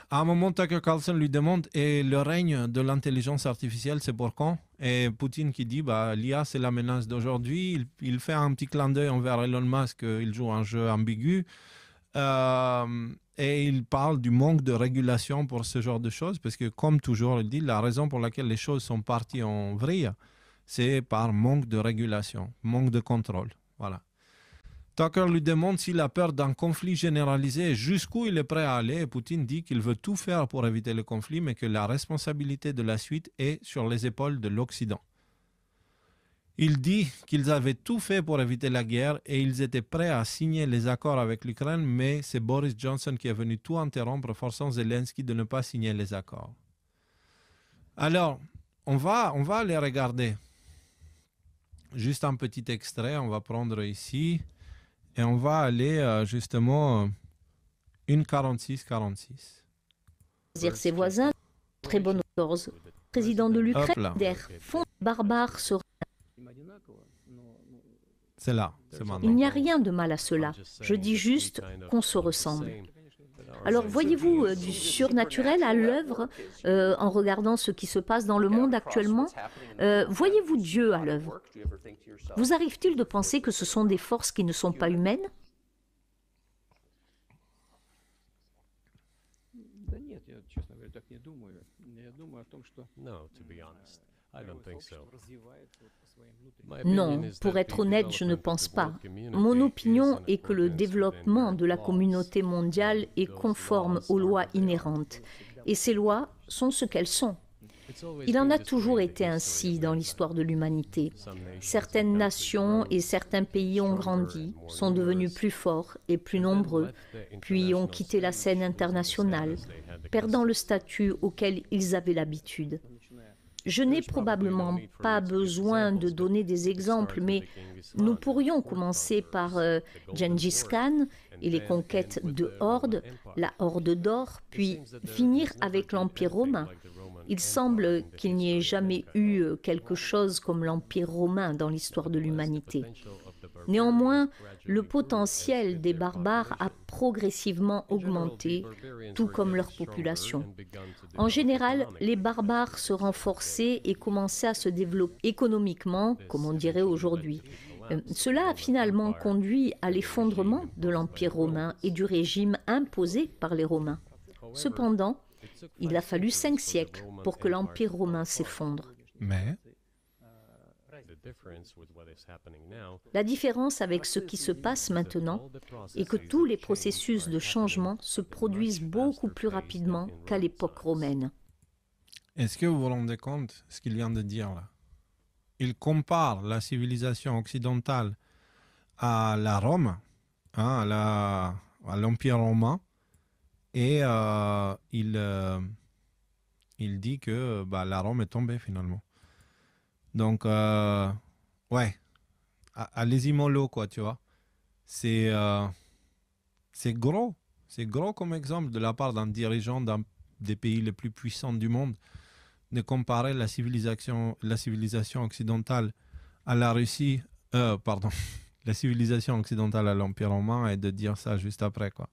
À un moment, Tucker Carlson lui demande « Et le règne de l'intelligence artificielle, c'est pour quand ?» Et Poutine qui dit l'IA, c'est la menace d'aujourd'hui. Il fait un petit clin d'œil envers Elon Musk, il joue un jeu ambigu. Et il parle du manque de régulation pour ce genre de choses, parce que comme toujours, il dit la raison pour laquelle les choses sont parties en vrille, c'est par manque de régulation, manque de contrôle. Voilà. Tucker lui demande s'il a peur d'un conflit généralisé, jusqu'où il est prêt à aller. Et Poutine dit qu'il veut tout faire pour éviter le conflit, mais que la responsabilité de la suite est sur les épaules de l'Occident. Il dit qu'ils avaient tout fait pour éviter la guerre et ils étaient prêts à signer les accords avec l'Ukraine, mais c'est Boris Johnson qui est venu tout interrompre, forçant Zelensky de ne pas signer les accords. Alors, on va aller regarder juste un petit extrait, on va prendre ici. Et on va aller justement 1,46. Ses voisins, très bonne 14. Président de l'Ukraine, d'air fond barbare sera. C'est là, c'est maintenant. Il n'y a rien de mal à cela. Je dis juste qu'on se ressemble. Alors, voyez-vous du surnaturel à l'œuvre en regardant ce qui se passe dans le monde actuellement? Voyez-vous Dieu à l'œuvre? Vous arrive-t-il de penser que ce sont des forces qui ne sont pas humaines? Non, pour être honnête, je ne pense pas. Mon opinion est que le développement de la communauté mondiale est conforme aux lois inhérentes. Et ces lois sont ce qu'elles sont. Il en a toujours été ainsi dans l'histoire de l'humanité. Certaines nations et certains pays ont grandi, sont devenus plus forts et plus nombreux, puis ont quitté la scène internationale, perdant le statut auquel ils avaient l'habitude. Je n'ai probablement pas besoin de donner des exemples, mais nous pourrions commencer par Gengis Khan et les conquêtes de Horde, la Horde d'or, puis finir avec l'Empire romain. Il semble qu'il n'y ait jamais eu quelque chose comme l'Empire romain dans l'histoire de l'humanité. Néanmoins, le potentiel des barbares a progressivement augmenté, tout comme leur population. En général, les barbares se renforçaient et commençaient à se développer économiquement, comme on dirait aujourd'hui. Cela a finalement conduit à l'effondrement de l'Empire romain et du régime imposé par les Romains. Cependant, il a fallu 5 siècles pour que l'Empire romain s'effondre. Mais La différence avec ce qui se passe maintenant est que tous les processus de changement se produisent beaucoup plus rapidement qu'à l'époque romaine. Est-ce que vous vous rendez compte de ce qu'il vient de dire là? Il compare la civilisation occidentale à la Rome, hein, à l'Empire romain, et il dit que la Rome est tombée finalement. Donc, ouais, allez-y mollo, quoi, tu vois. C'est gros. C'est gros comme exemple de la part d'un dirigeant d'un des pays les plus puissants du monde de comparer la civilisation occidentale à la Russie, la civilisation occidentale à l'Empire romain, et de dire ça juste après, quoi.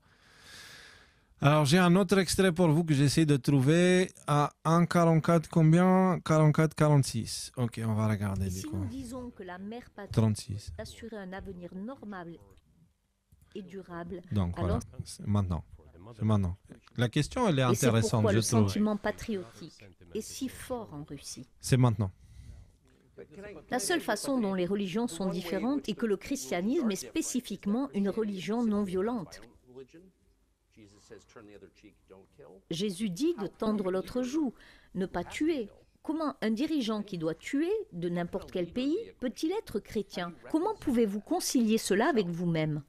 Alors, j'ai un autre extrait pour vous que j'essaie de trouver à 1,44 combien? 44,46. Ok, on va regarder. Si nous disons que la mère patrie 36. assurer un avenir normal et durable, Donc, alors voilà, c'est maintenant. La question, elle est et c'est intéressante, pourquoi je le trouve. sentiment patriotique est si fort en Russie. C'est maintenant. La seule façon dont les religions sont différentes est que le christianisme est spécifiquement une religion non violente. Jésus dit de tendre l'autre joue, ne pas tuer. Comment un dirigeant qui doit tuer de n'importe quel pays peut-il être chrétien? Comment pouvez-vous concilier cela avec vous-même?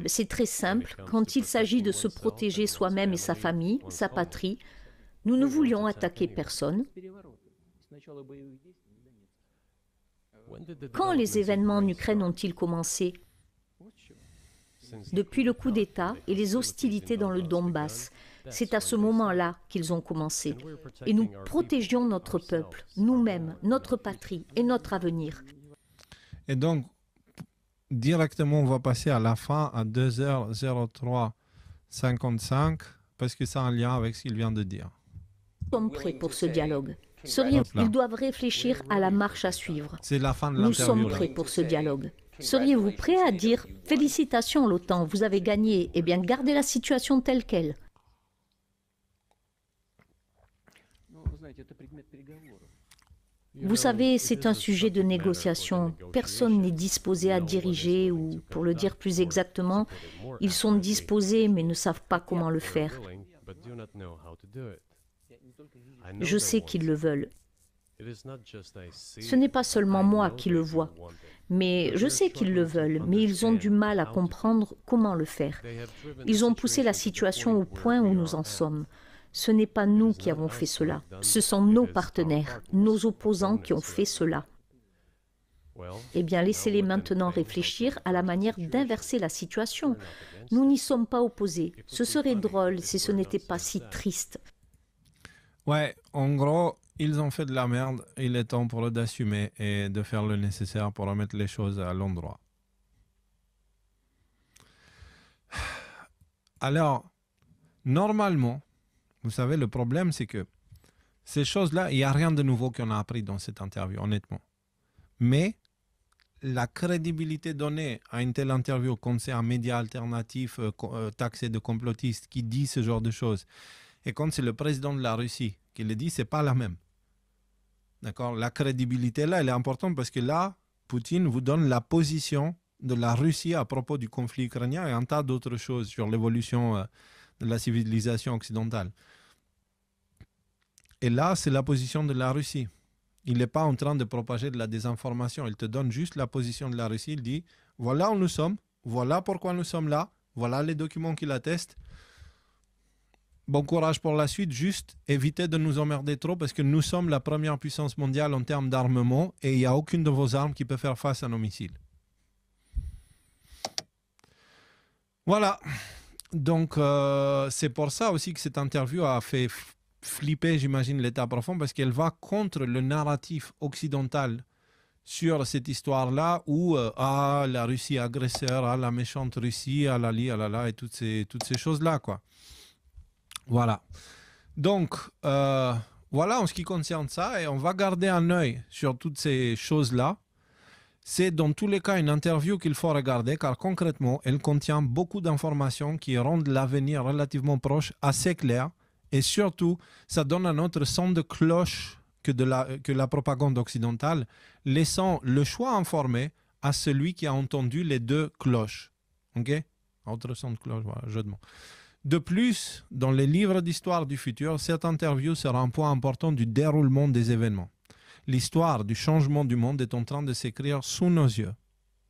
C'est très simple. Quand il s'agit de se protéger soi-même et sa famille, sa patrie, nous ne voulions attaquer personne. Quand les événements en Ukraine ont-ils commencé? Depuis le coup d'État et les hostilités dans le Donbass. C'est à ce moment-là qu'ils ont commencé. Et nous protégions notre peuple, nous-mêmes, notre patrie et notre avenir. Et donc, directement, on va passer à la fin à 2h03:55 parce que c'est en lien avec ce qu'il vient de dire. Nous sommes prêts pour ce dialogue. Ils doivent réfléchir à la marche à suivre. C'est la fin de Nous l'interview. sommes prêts pour ce dialogue. Seriez-vous prêt à dire « Félicitations l'OTAN, vous avez gagné, eh bien gardez la situation telle qu'elle ». Vous savez, c'est un sujet de négociation. Personne n'est disposé à diriger, ou pour le dire plus exactement, ils sont disposés mais ne savent pas comment le faire. Je sais qu'ils le veulent. Ce n'est pas seulement moi qui le vois, mais je sais qu'ils le veulent, mais ils ont du mal à comprendre comment le faire. Ils ont poussé la situation au point où nous en sommes. Ce n'est pas nous qui avons fait cela, ce sont nos partenaires, nos opposants qui ont fait cela. Eh bien, laissez-les maintenant réfléchir à la manière d'inverser la situation. Nous n'y sommes pas opposés. Ce serait drôle si ce n'était pas si triste. Ouais, en gros, ils ont fait de la merde. Il est temps pour eux d'assumer et de faire le nécessaire pour remettre les choses à l'endroit. Alors, normalement, vous savez, le problème, c'est que ces choses-là, il n'y a rien de nouveau qu'on a appris dans cette interview, honnêtement. Mais la crédibilité donnée à une telle interview, comme c'est un média alternatif taxé de complotiste qui dit ce genre de choses, et quand c'est le président de la Russie qui le dit, c'est pas la même. D'accord? La crédibilité, là, elle est importante parce que là, Poutine vous donne la position de la Russie à propos du conflit ukrainien et un tas d'autres choses sur l'évolution de la civilisation occidentale. Et là, c'est la position de la Russie. Il n'est pas en train de propager de la désinformation. Il te donne juste la position de la Russie. Il dit, voilà où nous sommes, voilà pourquoi nous sommes là, voilà les documents qui l'attestent. Bon courage pour la suite, juste évitez de nous emmerder trop parce que nous sommes la première puissance mondiale en termes d'armement et il n'y a aucune de vos armes qui peut faire face à nos missiles. Voilà. Donc, c'est pour ça aussi que cette interview a fait flipper, j'imagine, l'État profond parce qu'elle va contre le narratif occidental sur cette histoire-là où la Russie agresseur, la méchante Russie, et toutes ces choses-là, quoi. Voilà. Donc, voilà en ce qui concerne ça et on va garder un œil sur toutes ces choses-là. C'est dans tous les cas une interview qu'il faut regarder car concrètement, elle contient beaucoup d'informations qui rendent l'avenir relativement proche, assez clair et surtout, ça donne un autre son de cloche que la propagande occidentale, laissant le choix informé à celui qui a entendu les deux cloches. Ok? Autre son de cloche, voilà, jeu de mots. De plus, dans les livres d'histoire du futur, cette interview sera un point important du déroulement des événements. L'histoire du changement du monde est en train de s'écrire sous nos yeux.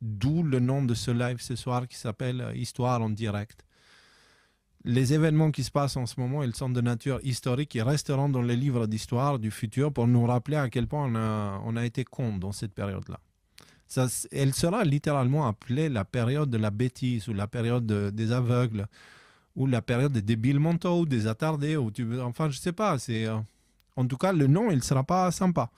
D'où le nom de ce live ce soir qui s'appelle « Histoire en direct ». Les événements qui se passent en ce moment, ils sont de nature historique et resteront dans les livres d'histoire du futur pour nous rappeler à quel point on a été cons dans cette période-là. Elle sera littéralement appelée la période de la bêtise ou la période des aveugles ou la période des débiles mentaux ou des attardés. Enfin, je ne sais pas. En tout cas, le nom, il ne sera pas sympa.